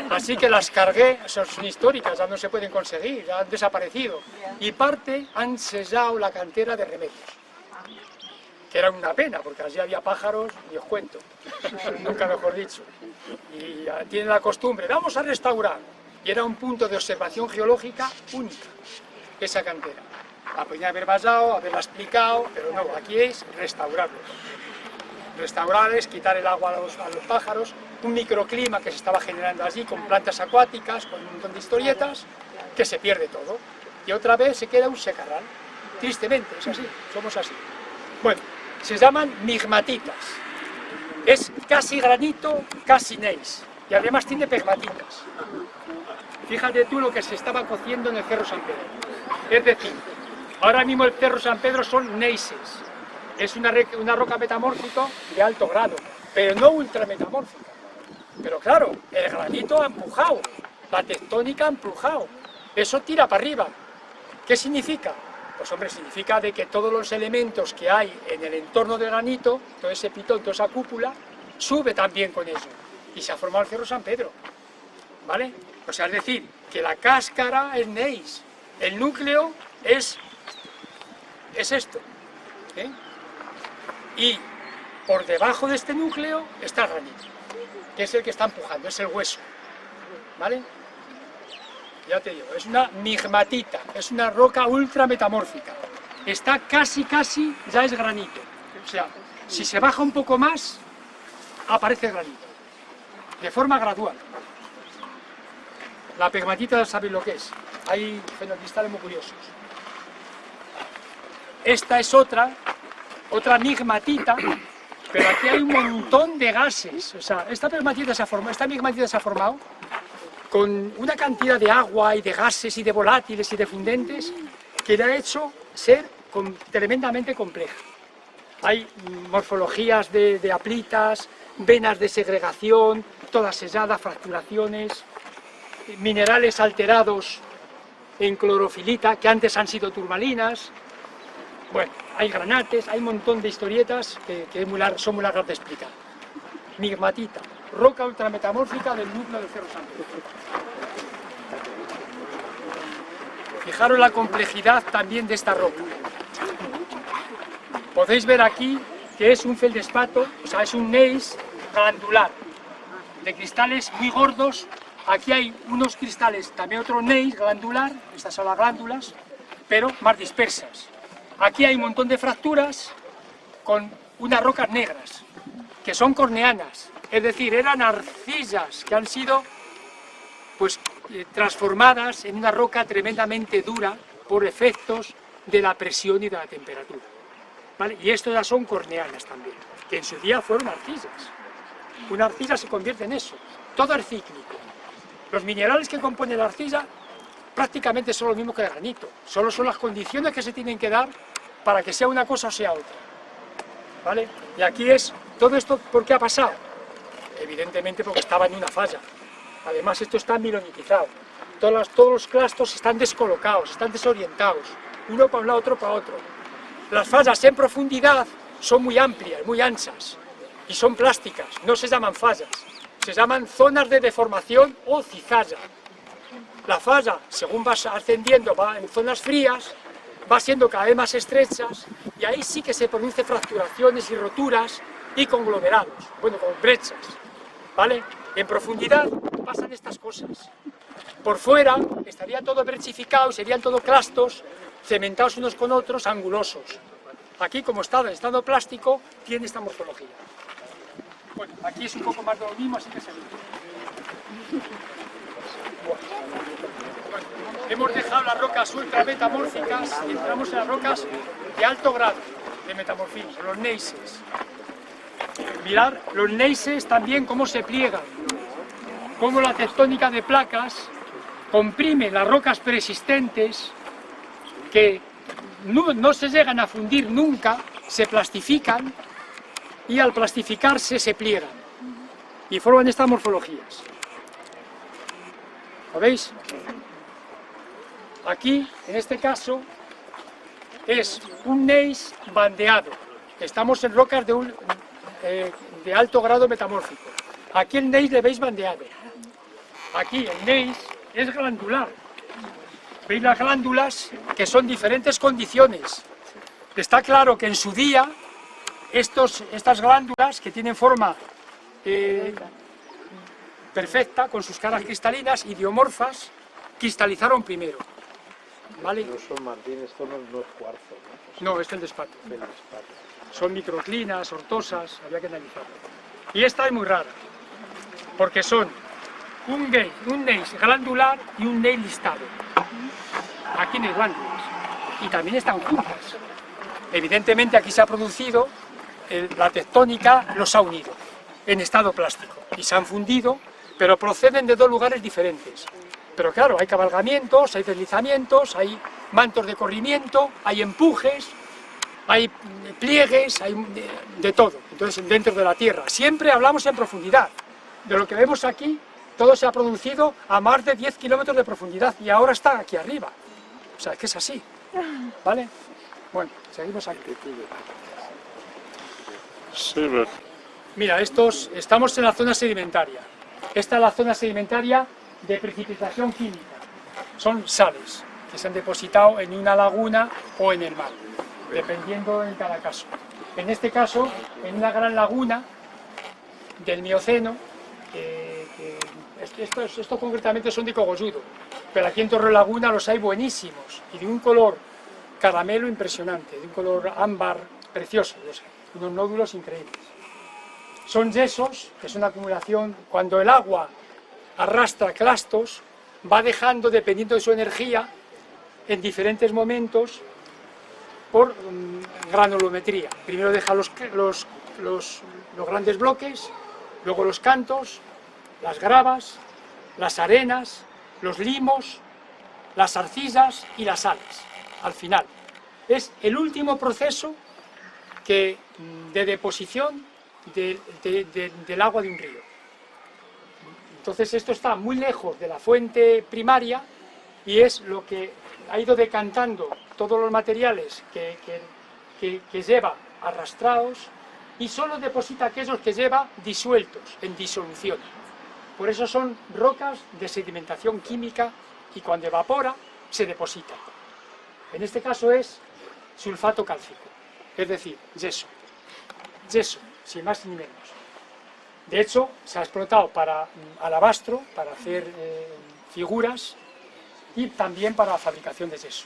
Así que las cargué, son históricas, ya no se pueden conseguir, ya han desaparecido. Y parte han sellado la cantera de Remedios. Que era una pena, porque allí había pájaros, y os cuento, nunca mejor dicho. Y tienen la costumbre, vamos a restaurar. Y era un punto de observación geológica única, esa cantera. La podían haber basado, haberla explicado, pero no, aquí es restaurarlo. Restaurar es quitar el agua a los pájaros, un microclima que se estaba generando allí con plantas acuáticas, con un montón de historietas, que se pierde todo. Y otra vez se queda un secarral. Tristemente, es así, somos así. Bueno, se llaman migmatitas. Es casi granito, casi gneiss. Y además tiene pegmatitas. Fíjate tú lo que se estaba cociendo en el Cerro San Pedro. Es decir, ahora mismo el Cerro San Pedro son gneisses. Es una roca metamórfica de alto grado, pero no ultrametamórfica. Pero claro, el granito ha empujado, la tectónica ha empujado. Eso tira para arriba. ¿Qué significa? Pues hombre, significa de que todos los elementos que hay en el entorno del granito, todo ese pitón, toda esa cúpula, sube también con eso. Y se ha formado el Cerro San Pedro. ¿Vale? O sea, es decir, que la cáscara es gneiss, el núcleo es esto. Y por debajo de este núcleo está el granito, que es el que está empujando, es el hueso. ¿Vale? Ya te digo, es una migmatita, es una roca ultrametamórfica. Está casi, ya es granito. O sea, si se baja un poco más, aparece granito. De forma gradual. La pegmatita, ¿sabéis lo que es? Hay fenocristales muy curiosos. Esta es otra migmatita, pero aquí hay un montón de gases. O sea, esta migmatita se ha formado con una cantidad de agua y de gases y de volátiles y de fundentes que le ha hecho ser tremendamente compleja. Hay morfologías de aplitas, venas de segregación, todas selladas, fracturaciones, minerales alterados en clorofilita que antes han sido turmalinas. Bueno, hay granates, hay un montón de historietas que son muy largas de explicar. Migmatita, roca ultrametamórfica del núcleo del Cerro San Pedro. Fijaros la complejidad también de esta roca. Podéis ver aquí que es un feldespato, o sea, es un gneiss glandular, de cristales muy gordos. Aquí hay unos cristales, también otro gneiss glandular, estas son las glándulas, pero más dispersas. Aquí hay un montón de fracturas con unas rocas negras, que son corneanas, es decir, eran arcillas que han sido transformadas en una roca tremendamente dura por efectos de la presión y de la temperatura. ¿Vale? Y esto ya son corneanas también, que en su día fueron arcillas. Una arcilla se convierte en eso, todo es cíclico. Los minerales que componen la arcilla prácticamente son lo mismo que el granito, solo son las condiciones que se tienen que dar para que sea una cosa o sea otra. ¿Vale? Y aquí es todo esto, ¿por qué ha pasado? Evidentemente porque estaba en una falla. Además esto está mironitizado. Todos los clastos están descolocados, están desorientados, uno para un lado, otro para otro. Las fallas en profundidad son muy amplias, muy anchas, y son plásticas, no se llaman fallas, se llaman zonas de deformación o cizalla. La falla, según va ascendiendo, va en zonas frías, va siendo cada vez más estrechas, y ahí sí que se producen fracturaciones y roturas y conglomerados, bueno, con brechas, ¿vale? En profundidad pasan estas cosas. Por fuera estaría todo brechificado, serían todo clastos, cementados unos con otros, angulosos. Aquí, como está en estado plástico, tiene esta morfología. Bueno, aquí es un poco más de lo mismo, así que se ve. Bueno, hemos dejado las rocas ultrametamórficas y entramos en las rocas de alto grado. de metamorfismo, los neises. Mirar los neises también cómo se pliegan, cómo la tectónica de placas comprime las rocas preexistentes que no se llegan a fundir nunca, se plastifican y al plastificarse se pliegan y forman estas morfologías. ¿Lo veis? Aquí, en este caso, es un gneiss bandeado. Estamos en rocas de alto grado metamórfico. Aquí el gneiss le veis bandeado. Aquí el gneiss es glandular. Veis las glándulas que son diferentes condiciones. Está claro que en su día estas glándulas que tienen forma perfecta, con sus caras cristalinas, idiomorfas, cristalizaron primero. ¿Vale? No son Martín, esto no es cuarzo, ¿no? No, este es el despato. El esparto. Son microclinas, ortosas, había que analizarlo. Y esta es muy rara, porque son un gneiss glandular y un gneiss listado. Aquí no hay glándulas, y también están juntas. Evidentemente aquí se ha producido, la tectónica los ha unido en estado plástico, y se han fundido, pero proceden de dos lugares diferentes. Pero claro, hay cabalgamientos, hay deslizamientos, hay mantos de corrimiento, hay empujes, hay pliegues, hay de todo, entonces dentro de la Tierra. Siempre hablamos en profundidad. De lo que vemos aquí, todo se ha producido a más de 10 kilómetros de profundidad y ahora está aquí arriba. O sea, es que es así, ¿vale? Bueno, seguimos aquí. Sí, pero... Mira, estamos en la zona sedimentaria. Esta es la zona sedimentaria de precipitación química. Son sales que se han depositado en una laguna o en el mar, dependiendo en cada caso. En este caso, en una gran laguna del Mioceno, estos concretamente son de cogolludo, pero aquí en Torrelaguna los hay buenísimos y de un color caramelo impresionante, de un color ámbar precioso, unos nódulos increíbles. Son yesos, que es una acumulación, cuando el agua arrastra clastos, va dejando, dependiendo de su energía, en diferentes momentos, por granulometría. Primero deja los grandes bloques, luego los cantos, las gravas, las arenas, los limos, las arcisas y las sales, al final. Es el último proceso de deposición del agua de un río. Entonces esto está muy lejos de la fuente primaria y es lo que ha ido decantando todos los materiales que lleva arrastrados y solo deposita aquellos que lleva disueltos, en disolución. Por eso son rocas de sedimentación química y cuando evapora se deposita. En este caso es sulfato cálcico, es decir, yeso, sin más ni menos. De hecho, se ha explotado para alabastro, para hacer figuras y también para la fabricación de yeso.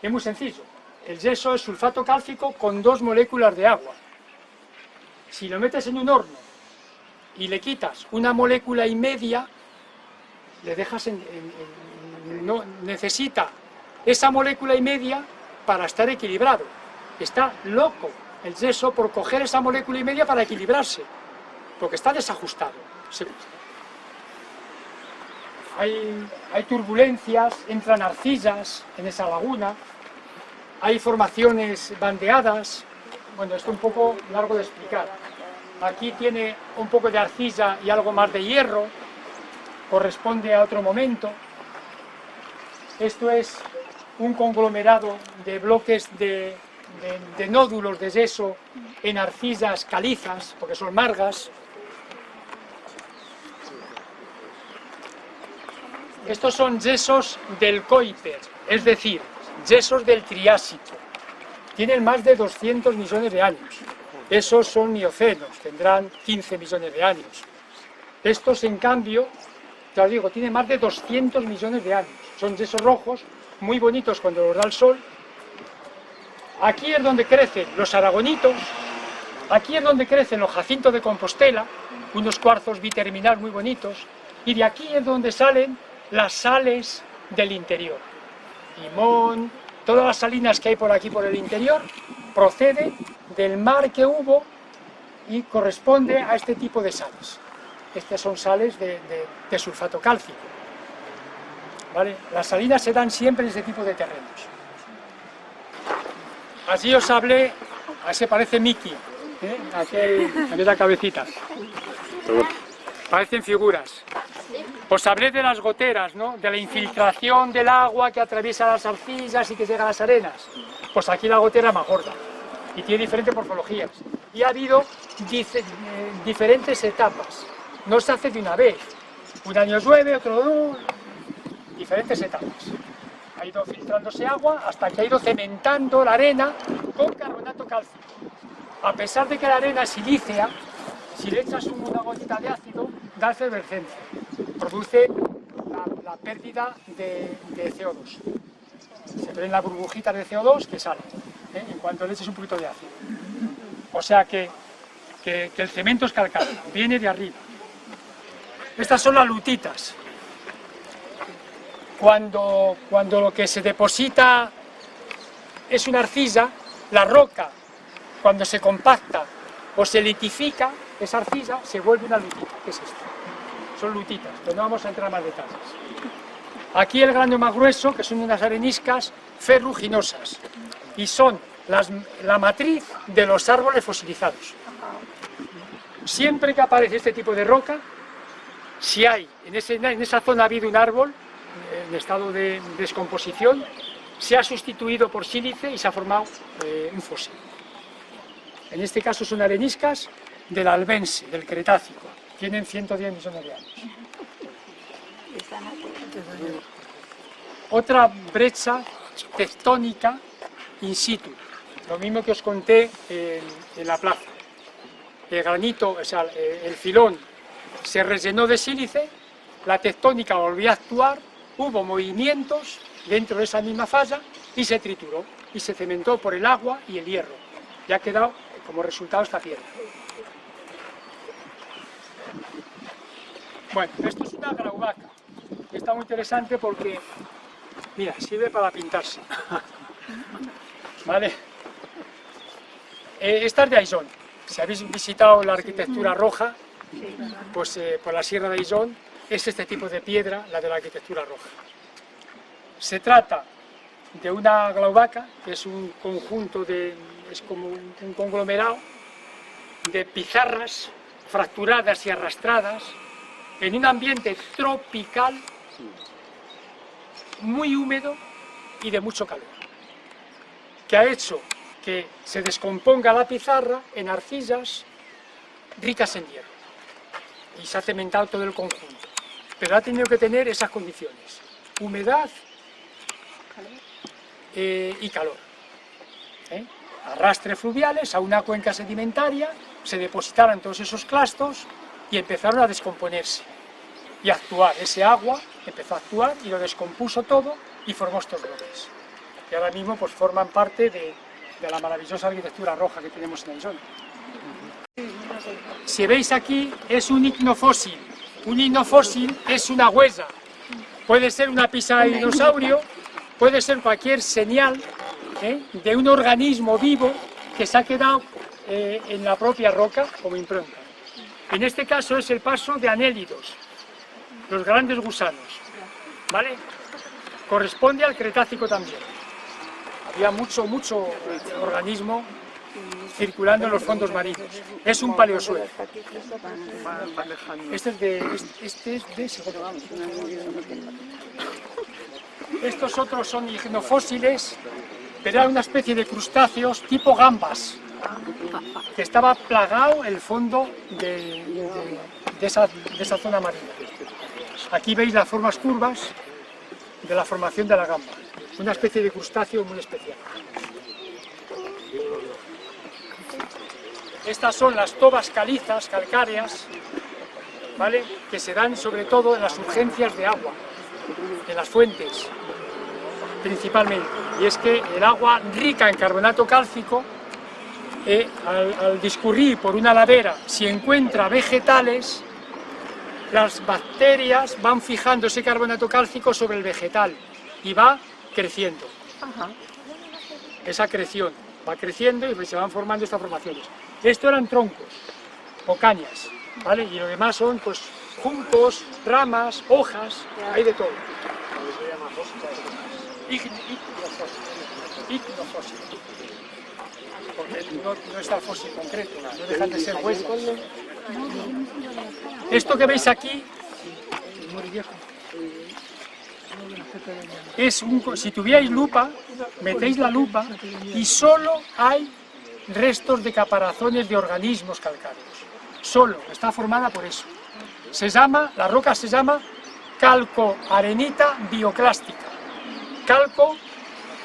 Es muy sencillo, el yeso es sulfato cálcico con 2 moléculas de agua. Si lo metes en un horno y le quitas 1,5 moléculas, le dejas no necesita esa 1,5 moléculas para estar equilibrado. Está loco el yeso por coger esa 1,5 moléculas para equilibrarse, porque está desajustado. Hay turbulencias, entran arcillas en esa laguna, hay formaciones bandeadas. Bueno, esto es un poco largo de explicar. Aquí tiene un poco de arcilla y algo más de hierro, corresponde a otro momento. Esto es un conglomerado de bloques de nódulos de yeso en arcillas calizas, porque son margas. Estos son yesos del Kuiper, es decir, yesos del Triásico. Tienen más de 200 millones de años. Esos son miocenos, tendrán 15 millones de años. Estos, en cambio, te lo digo, tienen más de 200 millones de años. Son yesos rojos, muy bonitos cuando los da el sol. Aquí es donde crecen los aragonitos, aquí es donde crecen los jacintos de Compostela, unos cuarzos biterminal muy bonitos, y de aquí es donde salen las sales del interior. Limón, todas las salinas que hay por aquí por el interior, procede del mar que hubo y corresponde a este tipo de sales. Estas son sales de sulfato cálcico, ¿vale? Las salinas se dan siempre en este tipo de terrenos. Así os hablé, a ese parece Mickey, aquella cabecita. Parecen figuras. Os hablé de las goteras, ¿no? De la infiltración del agua que atraviesa las arcillas y que llega a las arenas. Pues aquí la gotera es más gorda y tiene diferentes morfologías. Y ha habido diferentes etapas. No se hace de una vez. Un año llueve, otro no. Diferentes etapas. Ha ido filtrándose agua hasta que ha ido cementando la arena con carbonato cálcico. A pesar de que la arena es silícea, si le echas una gotita de ácido, da efervescencia. Produce la pérdida de CO2. Se ven las burbujitas de CO2 que salen, en cuanto le eches un poquito de ácido. O sea que el cemento es calcáreo, viene de arriba. Estas son las lutitas. Cuando lo que se deposita es una arcilla, la roca, cuando se compacta o se litifica, esa arcilla se vuelve una lutita. ¿Qué es esto? Son lutitas, pero no vamos a entrar en más detalles. Aquí el grano más grueso, que son unas areniscas ferruginosas, y son la matriz de los árboles fosilizados. Siempre que aparece este tipo de roca, si hay, en esa zona ha habido un árbol en estado de descomposición, se ha sustituido por sílice y se ha formado un fósil. En este caso son areniscas del Albense, del Cretácico. Tienen 110 millones de años. Otra brecha tectónica in situ. Lo mismo que os conté en la plaza. El granito, o sea, el filón se rellenó de sílice, la tectónica volvió a actuar, hubo movimientos dentro de esa misma falla y se trituró y se cementó por el agua y el hierro. Y ha quedado como resultado esta piedra. Bueno, esto es una grauvaca. Está muy interesante porque, mira, sirve para pintarse. ¿Vale? Esta es de Aizón. Si habéis visitado la arquitectura roja, pues por la Sierra de Aizón, es este tipo de piedra, la de la arquitectura roja. Se trata de una glauvaca, que es un conjunto es como un conglomerado de pizarras fracturadas y arrastradas en un ambiente tropical muy húmedo y de mucho calor, que ha hecho que se descomponga la pizarra en arcillas ricas en hierro y se ha cementado todo el conjunto, pero ha tenido que tener esas condiciones: humedad y calor. Arrastres fluviales a una cuenca sedimentaria, se depositaron todos esos clastos y empezaron a descomponerse y a actuar. Ese agua empezó a actuar y lo descompuso todo y formó estos bloques, que ahora mismo pues forman parte de la maravillosa arquitectura roja que tenemos en Aizón. Si veis aquí, es un ignofósil. Un ignofósil es una huella. Puede ser una pisa de dinosaurio, puede ser cualquier señal de un organismo vivo que se ha quedado en la propia roca como impronta. En este caso es el paso de anélidos, los grandes gusanos, ¿vale? Corresponde al Cretácico también. Había mucho organismo circulando en los fondos marinos. Es un paleosuelo. Este es de Segovia. Estos otros son ignofósiles, pero era una especie de crustáceos tipo gambas, que estaba plagado el fondo de esa zona marina. Aquí veis las formas curvas de la formación de la gamba, una especie de crustáceo muy especial. Estas son las tobas calizas, calcáreas, ¿vale?, que se dan sobre todo en las urgencias de agua, en las fuentes, principalmente. Y es que el agua rica en carbonato cálcico, al discurrir por una ladera, si encuentra vegetales, las bacterias van fijando ese carbonato cálcico sobre el vegetal y va creciendo. Esa acreción. va creciendo y se van formando estas formaciones. Esto eran troncos o cañas, ¿vale? Y lo demás son pues juncos, ramas, hojas, hay de todo. Ignofósil. Porque no está el fósil concreto, no dejan de ser huesos. Esto que veis aquí es si tuvierais lupa, metéis la lupa y solo hay restos de caparazones de organismos calcáreos. Solo, está formada por eso. La roca se llama calcoarenita bioclástica. Calco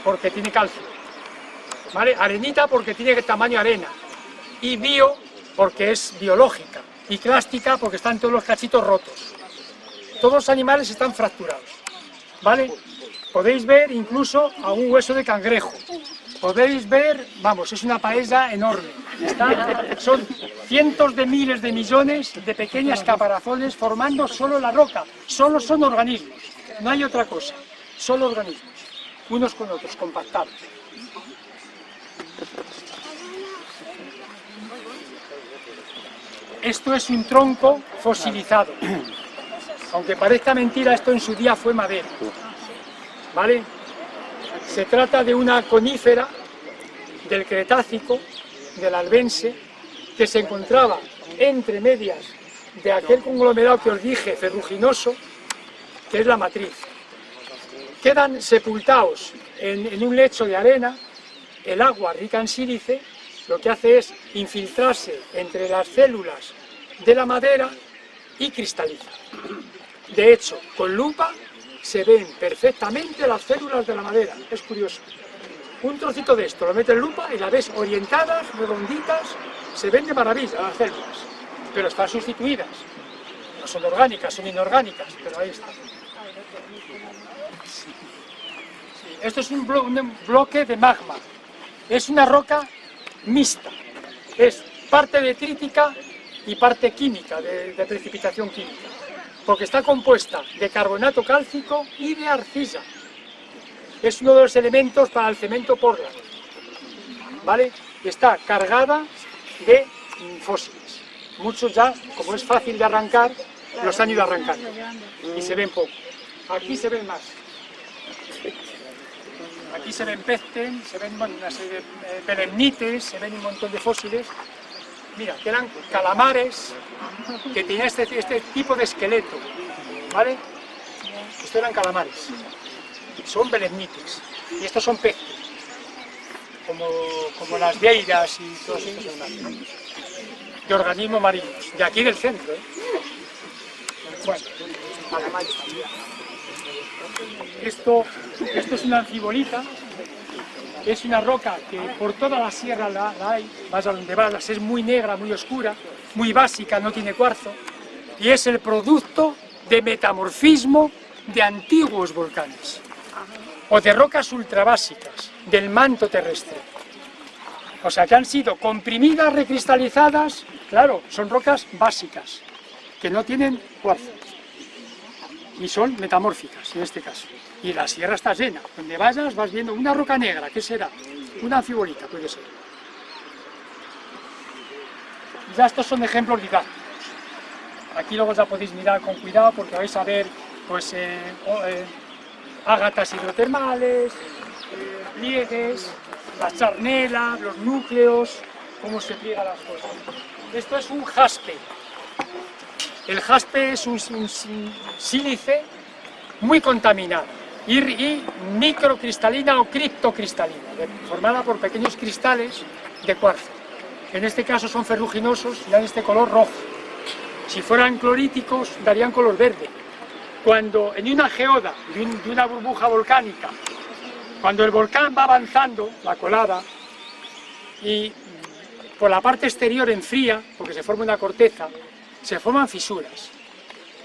porque tiene calcio, ¿vale? Arenita porque tiene tamaño arena, y bio porque es biológica, y clástica porque están todos los cachitos rotos. Todos los animales están fracturados, ¿vale? Podéis ver incluso a un hueso de cangrejo. Podéis ver, vamos, es una paella enorme. Son cientos de miles de millones de pequeñas caparazones formando solo la roca. Solo son organismos, no hay otra cosa, solo organismos, unos con otros, compactados. Esto es un tronco fosilizado. Aunque parezca mentira, esto en su día fue madera, ¿vale? Se trata de una conífera del Cretácico, del Albense, que se encontraba entre medias de aquel conglomerado que os dije, ferruginoso, que es la matriz. Quedan sepultados en un lecho de arena. El agua rica en sílice lo que hace es infiltrarse entre las células de la madera y cristaliza. De hecho, con lupa se ven perfectamente las células de la madera, es curioso. Un trocito de esto lo metes en lupa y la ves orientadas, redonditas, se ven de maravilla las células, pero están sustituidas. No son orgánicas, son inorgánicas, pero ahí están. Esto es un bloque de magma, es una roca mixta, es parte detrítica y parte química, de precipitación química, porque está compuesta de carbonato cálcico y de arcilla. Es uno de los elementos para el cemento Portland, ¿vale? Está cargada de fósiles. Muchos ya, como es fácil de arrancar, los han ido arrancando y se ven poco. Aquí se ven más. Aquí se ven pecten, se ven una serie de belemnites, se ven un montón de fósiles. Mira, que eran calamares que tenían este tipo de esqueleto, ¿vale? Estos eran calamares, son belemnites, y estos son peces, como las vieiras y todos estos animales, de organismos marinos, de aquí del centro, ¿eh? Bueno, calamares también. Esto es una anfibolita. Es una roca que por toda la sierra la hay, vas a donde vas, es muy negra, muy oscura, muy básica, no tiene cuarzo, y es el producto de metamorfismo de antiguos volcanes, o de rocas ultrabásicas del manto terrestre. O sea, que han sido comprimidas, recristalizadas, claro, son rocas básicas, que no tienen cuarzo, y son metamórficas en este caso. Y la sierra está llena, donde vayas vas viendo una roca negra, ¿qué será? Una anfibolita puede ser. Ya estos son ejemplos didácticos. Aquí luego ya podéis mirar con cuidado porque vais a ver pues, ágatas hidrotermales, pliegues, las charnelas, los núcleos, cómo se pliegan las cosas. Esto es un jaspe. El jaspe es un sílice muy contaminado y microcristalina o criptocristalina, formada por pequeños cristales de cuarzo. En este caso son ferruginosos y dan este color rojo. Si fueran cloríticos darían color verde. Cuando en una geoda de una burbuja volcánica, cuando el volcán va avanzando, la colada, y por la parte exterior enfría, porque se forma una corteza, se forman fisuras.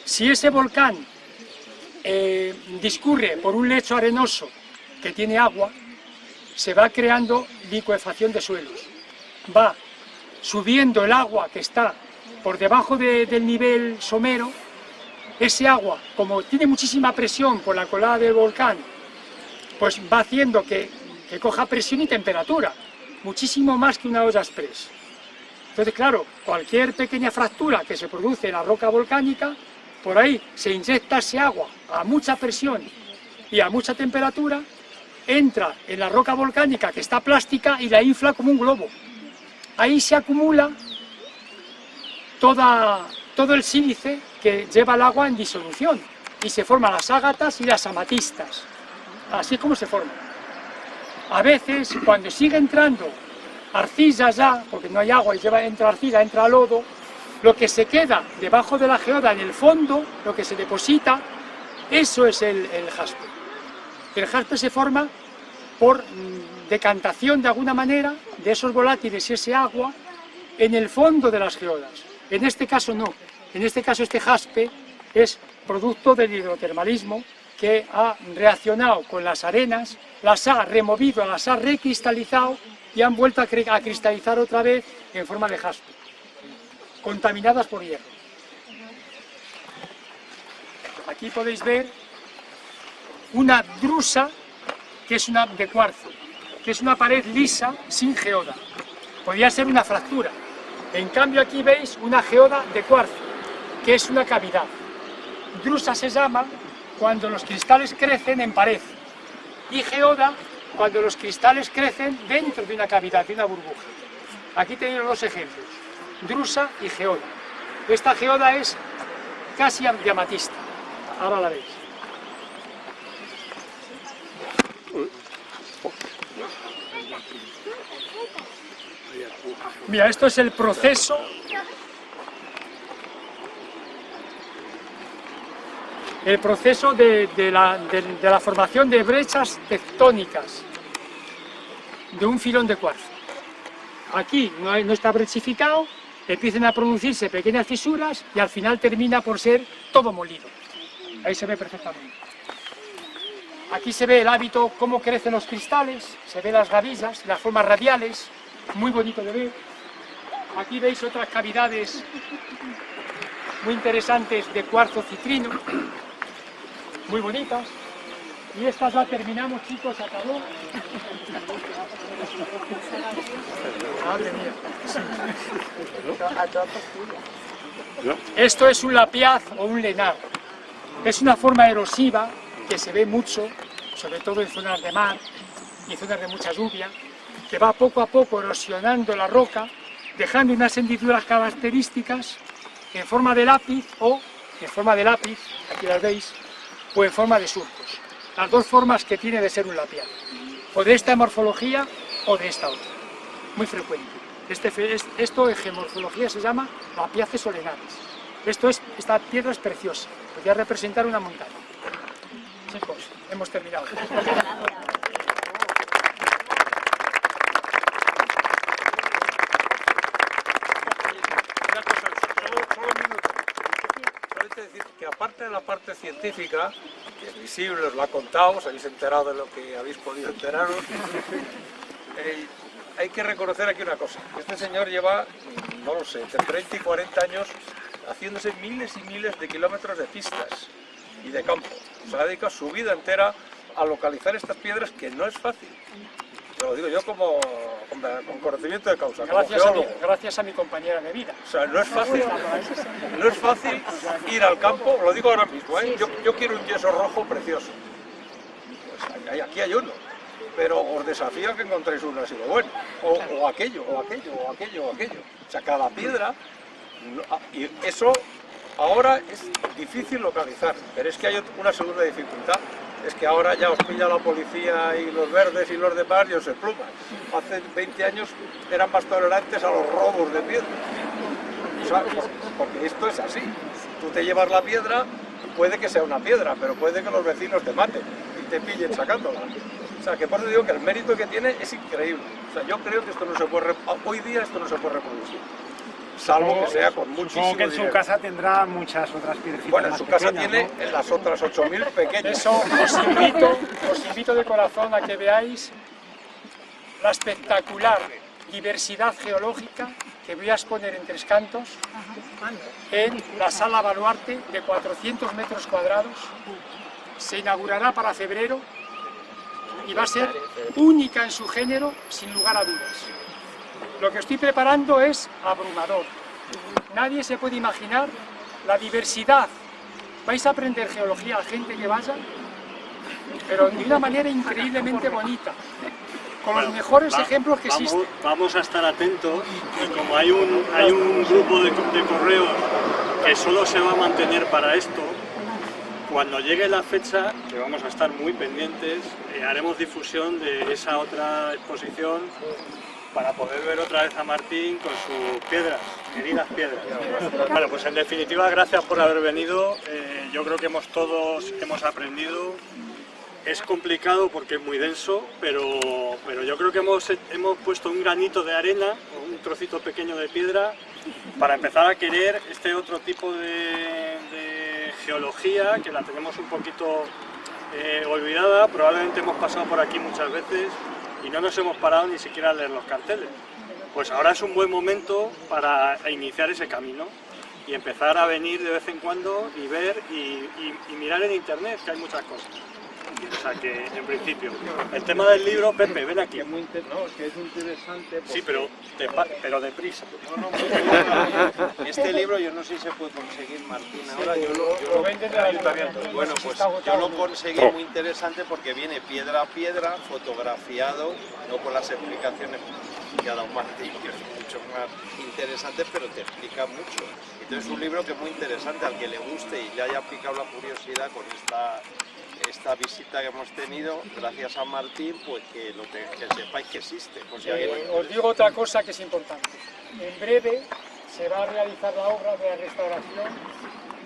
Si ese volcán discurre por un lecho arenoso que tiene agua, se va creando licuefacción de suelos. Va subiendo el agua que está por debajo del nivel somero. Ese agua, como tiene muchísima presión por la colada del volcán, pues va haciendo que coja presión y temperatura. muchísimo más que una olla express. Entonces, claro, cualquier pequeña fractura que se produce en la roca volcánica, por ahí se inyecta ese agua a mucha presión y a mucha temperatura, entra en la roca volcánica que está plástica y la infla como un globo. Ahí se acumula todo el sílice que lleva el agua en disolución y se forman las ágatas y las amatistas. Así es como se forman. A veces, cuando sigue entrando arcilla ya, porque no hay agua y entra arcilla, entra lodo, lo que se queda debajo de la geoda en el fondo, lo que se deposita, eso es el jaspe. El jaspe se forma por decantación de alguna manera de esos volátiles y ese agua en el fondo de las geodas. En este caso no, en este caso este jaspe es producto del hidrotermalismo que ha reaccionado con las arenas, las ha removido, las ha recristalizado y han vuelto a cristalizar otra vez en forma de jaspe, contaminadas por hierro. Aquí podéis ver una drusa, que es una de cuarzo, que es una pared lisa sin geoda. Podría ser una fractura. En cambio aquí veis una geoda de cuarzo, que es una cavidad. Drusa se llama cuando los cristales crecen en pared, y geoda cuando los cristales crecen dentro de una cavidad, de una burbuja. Aquí tenéis los dos ejemplos, drusa y geoda. Esta geoda es casi de amatista, ahora la veis. Mira, esto es el proceso de la formación de brechas tectónicas de un filón de cuarzo. Aquí no está brechificado, empiezan a producirse pequeñas fisuras y al final termina por ser todo molido. Ahí se ve perfectamente. Aquí se ve el hábito, cómo crecen los cristales, se ven las gavillas, las formas radiales, muy bonito de ver. Aquí veis otras cavidades muy interesantes de cuarzo citrino, muy bonitas. Y estas ya terminamos, chicos, acabó. Madre mía. Esto es un lapiaz o un lenar. Es una forma erosiva que se ve mucho, sobre todo en zonas de mar y zonas de mucha lluvia, que va poco a poco erosionando la roca, dejando unas hendiduras características en forma de lápiz o en forma de lápiz, aquí las veis, o en forma de surcos. Las dos formas que tiene de ser un lapiaz, o de esta morfología o de esta otra, muy frecuente. Esto en geomorfología se llama lapiaces o lenares. Esta piedra es preciosa, podría representar una montaña. Chicos, hemos terminado. Decir que aparte de la parte científica, que es visible, os lo ha contado, os habéis enterado de lo que habéis podido enteraros, hay que reconocer aquí una cosa. Este señor lleva, no lo sé, entre 30 y 40 años haciéndose miles y miles de kilómetros de pistas y de campo. Se ha dedicado su vida entera a localizar estas piedras, que no es fácil. Te lo digo yo con conocimiento de causa. Gracias a mi compañera de vida. O sea, no es fácil ir al campo, lo digo ahora mismo, ¿eh? Yo quiero un yeso rojo precioso. Pues aquí hay uno, pero os desafío a que encontréis uno así de bueno, o aquello. O sea, cada piedra, y eso ahora es difícil localizar, pero es que hay una segunda dificultad. Es que ahora ya os pilla la policía y los verdes y los demás y os empluman. Hace 20 años eran más tolerantes a los robos de piedra. O sea, porque esto es así. Tú te llevas la piedra, puede que sea una piedra, pero puede que los vecinos te maten y te pillen sacándola. O sea, que por eso digo que el mérito que tiene es increíble. O sea, yo creo que esto no se puede, hoy día esto no se puede reproducir. Salvo que sea con muchísimo Supongo que en su dinero. casa tendrá muchas otras piedrecitas. Bueno, en más su casa pequeñas, tiene ¿no? las otras 8.000 pequeñas. Eso os invito de corazón a que veáis la espectacular diversidad geológica que voy a exponer en Tres Cantos en la Sala Baluarte de 400 metros cuadrados. Se inaugurará para febrero y va a ser única en su género, sin lugar a dudas. Lo que estoy preparando es abrumador. Nadie se puede imaginar la diversidad. Vais a aprender geología a gente que vaya, pero de una manera increíblemente bonita, con los mejores ejemplos que existen. Vamos a estar atentos, y como hay un grupo de correos que solo se va a mantener para esto, cuando llegue la fecha, que vamos a estar muy pendientes, haremos difusión de esa otra exposición para poder ver otra vez a Martín con sus piedras, queridas piedras. Bueno, pues en definitiva, gracias por haber venido. Yo creo que todos hemos aprendido. Es complicado porque es muy denso, pero yo creo que hemos puesto un granito de arena, o un trocito pequeño de piedra, para empezar a querer este otro tipo de geología, que la tenemos un poquito olvidada. Probablemente hemos pasado por aquí muchas veces y no nos hemos parado ni siquiera a leer los carteles. Pues ahora es un buen momento para iniciar ese camino y empezar a venir de vez en cuando y ver y mirar en internet, que hay muchas cosas. O sea que, en principio, el tema del libro, Pepe, ven aquí. No, que es interesante. Sí, pero deprisa. Este libro yo no sé si se puede conseguir, Martín, ahora Lo venden del ayuntamiento. bueno, pues yo lo conseguí muy interesante porque viene piedra a piedra, fotografiado, no con las explicaciones que ha dado Martín, que son mucho más interesantes, pero te explica mucho. Entonces es un libro que es muy interesante, al que le guste y le haya picado la curiosidad con esta visita que hemos tenido, gracias a Martín, pues que sepáis que existe. Pues si alguien... Os digo otra cosa que es importante. En breve se va a realizar la obra de restauración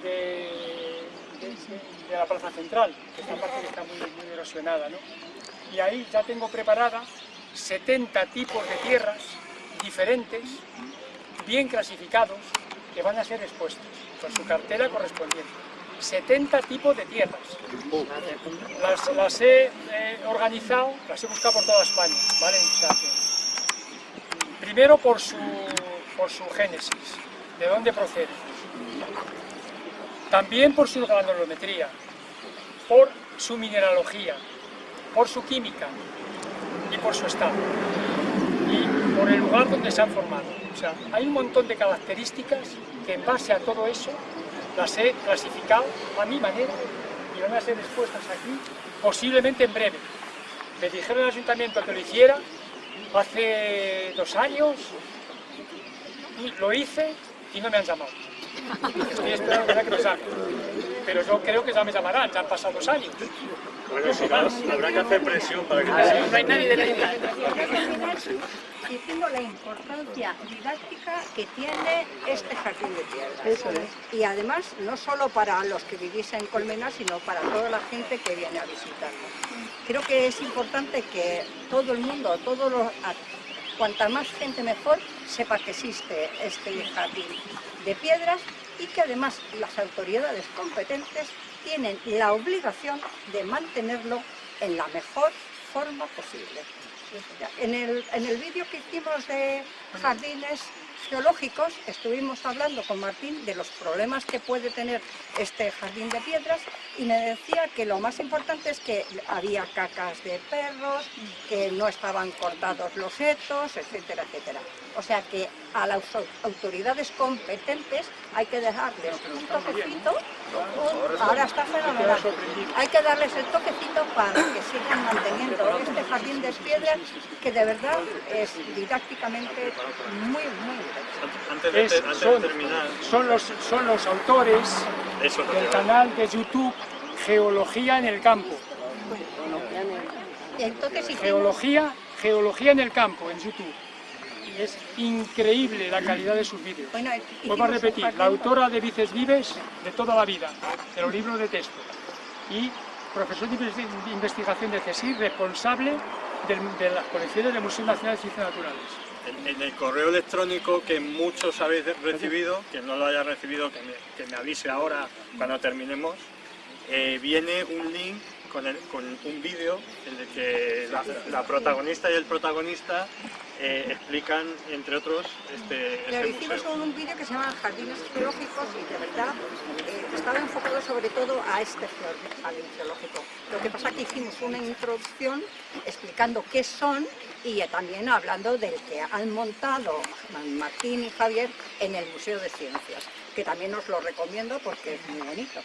de la plaza central, que esta parte que está muy erosionada, ¿no? Y ahí ya tengo preparada 70 tipos de tierras diferentes, bien clasificados, que van a ser expuestos con su cartela correspondiente. 70 tipos de tierras. Las he organizado, las he buscado por toda España, ¿vale? O sea que, primero por su génesis, de dónde procede. También por su granulometría, por su mineralogía, por su química y por su estado. Y por el lugar donde se han formado. O sea, hay un montón de características que en base a todo eso las he clasificado a mi manera y van a ser expuestas aquí posiblemente en breve. Me dijeron al ayuntamiento que lo hiciera hace 2 años, lo hice y no me han llamado. Estoy esperando que lo llamen, pero yo creo que ya me llamarán, ya han pasado 2 años. Bueno, si no, habrá que hacer presión para que te No hay nadie de la ayuntamiento. Diciendo la importancia didáctica que tiene este jardín de piedras. Y además, no solo para los que vivís en Colmenar, sino para toda la gente que viene a visitarnos. Creo que es importante que todo el mundo, cuanta más gente mejor, sepa que existe este jardín de piedras y que además las autoridades competentes tienen la obligación de mantenerlo en la mejor forma posible. En el vídeo que hicimos de jardines geológicos estuvimos hablando con Martín de los problemas que puede tener este jardín de piedras y me decía que lo más importante es que había cacas de perros, que no estaban cortados los setos, etcétera, etcétera. O sea que a las autoridades competentes hay que darles un toquecito, ahora está fenomenal, hay que darles el toquecito para que sigan manteniendo este jardín de piedras que de verdad es didácticamente muy interesante. Antes de terminar, Son los autores del canal de YouTube Geología en el Campo. Entonces, Geología en el Campo, en YouTube. Y es increíble la calidad de sus vídeos. Bueno, Vuelvo a repetir, la autora de Vices Vives de toda la vida, de los libros de texto. Y profesor de investigación de CSIC, responsable de las colecciones del Museo Nacional de Ciencias Naturales. en el correo electrónico que muchos habéis recibido, quien no lo haya recibido que me avise ahora cuando terminemos, viene un link con un vídeo en el que la protagonista y el protagonista explican, entre otros, Lo hicimos museo. con un vídeo que se llama Jardines Geológicos y de verdad estaba enfocado sobre todo a este jardín geológico. Lo que pasa es que hicimos una introducción explicando qué son y también hablando del que han montado Martín y Javier en el Museo de Ciencias, que también os lo recomiendo porque es muy bonito.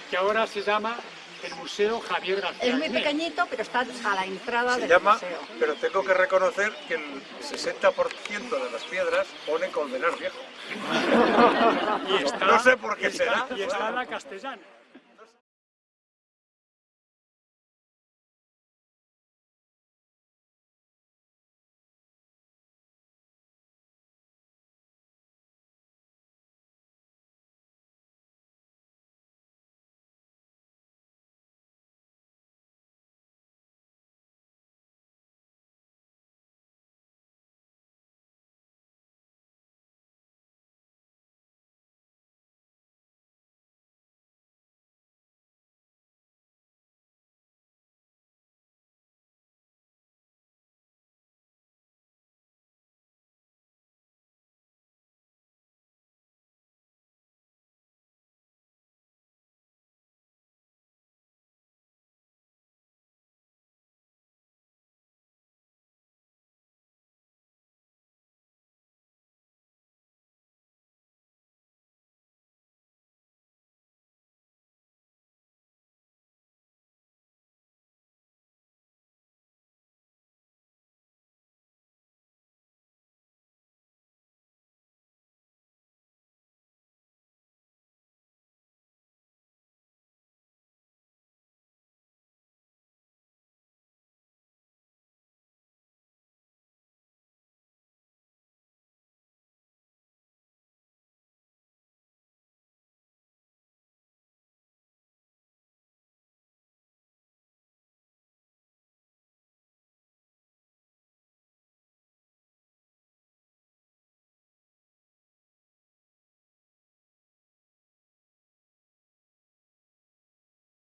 Que ahora se llama el Museo Javier García. Es muy Agné. pequeñito, pero está a la entrada Se del llama, museo. pero tengo que reconocer que el 60% de las piedras pone Colmenar Viejo. Y está, No sé por qué será. Y está la castellana.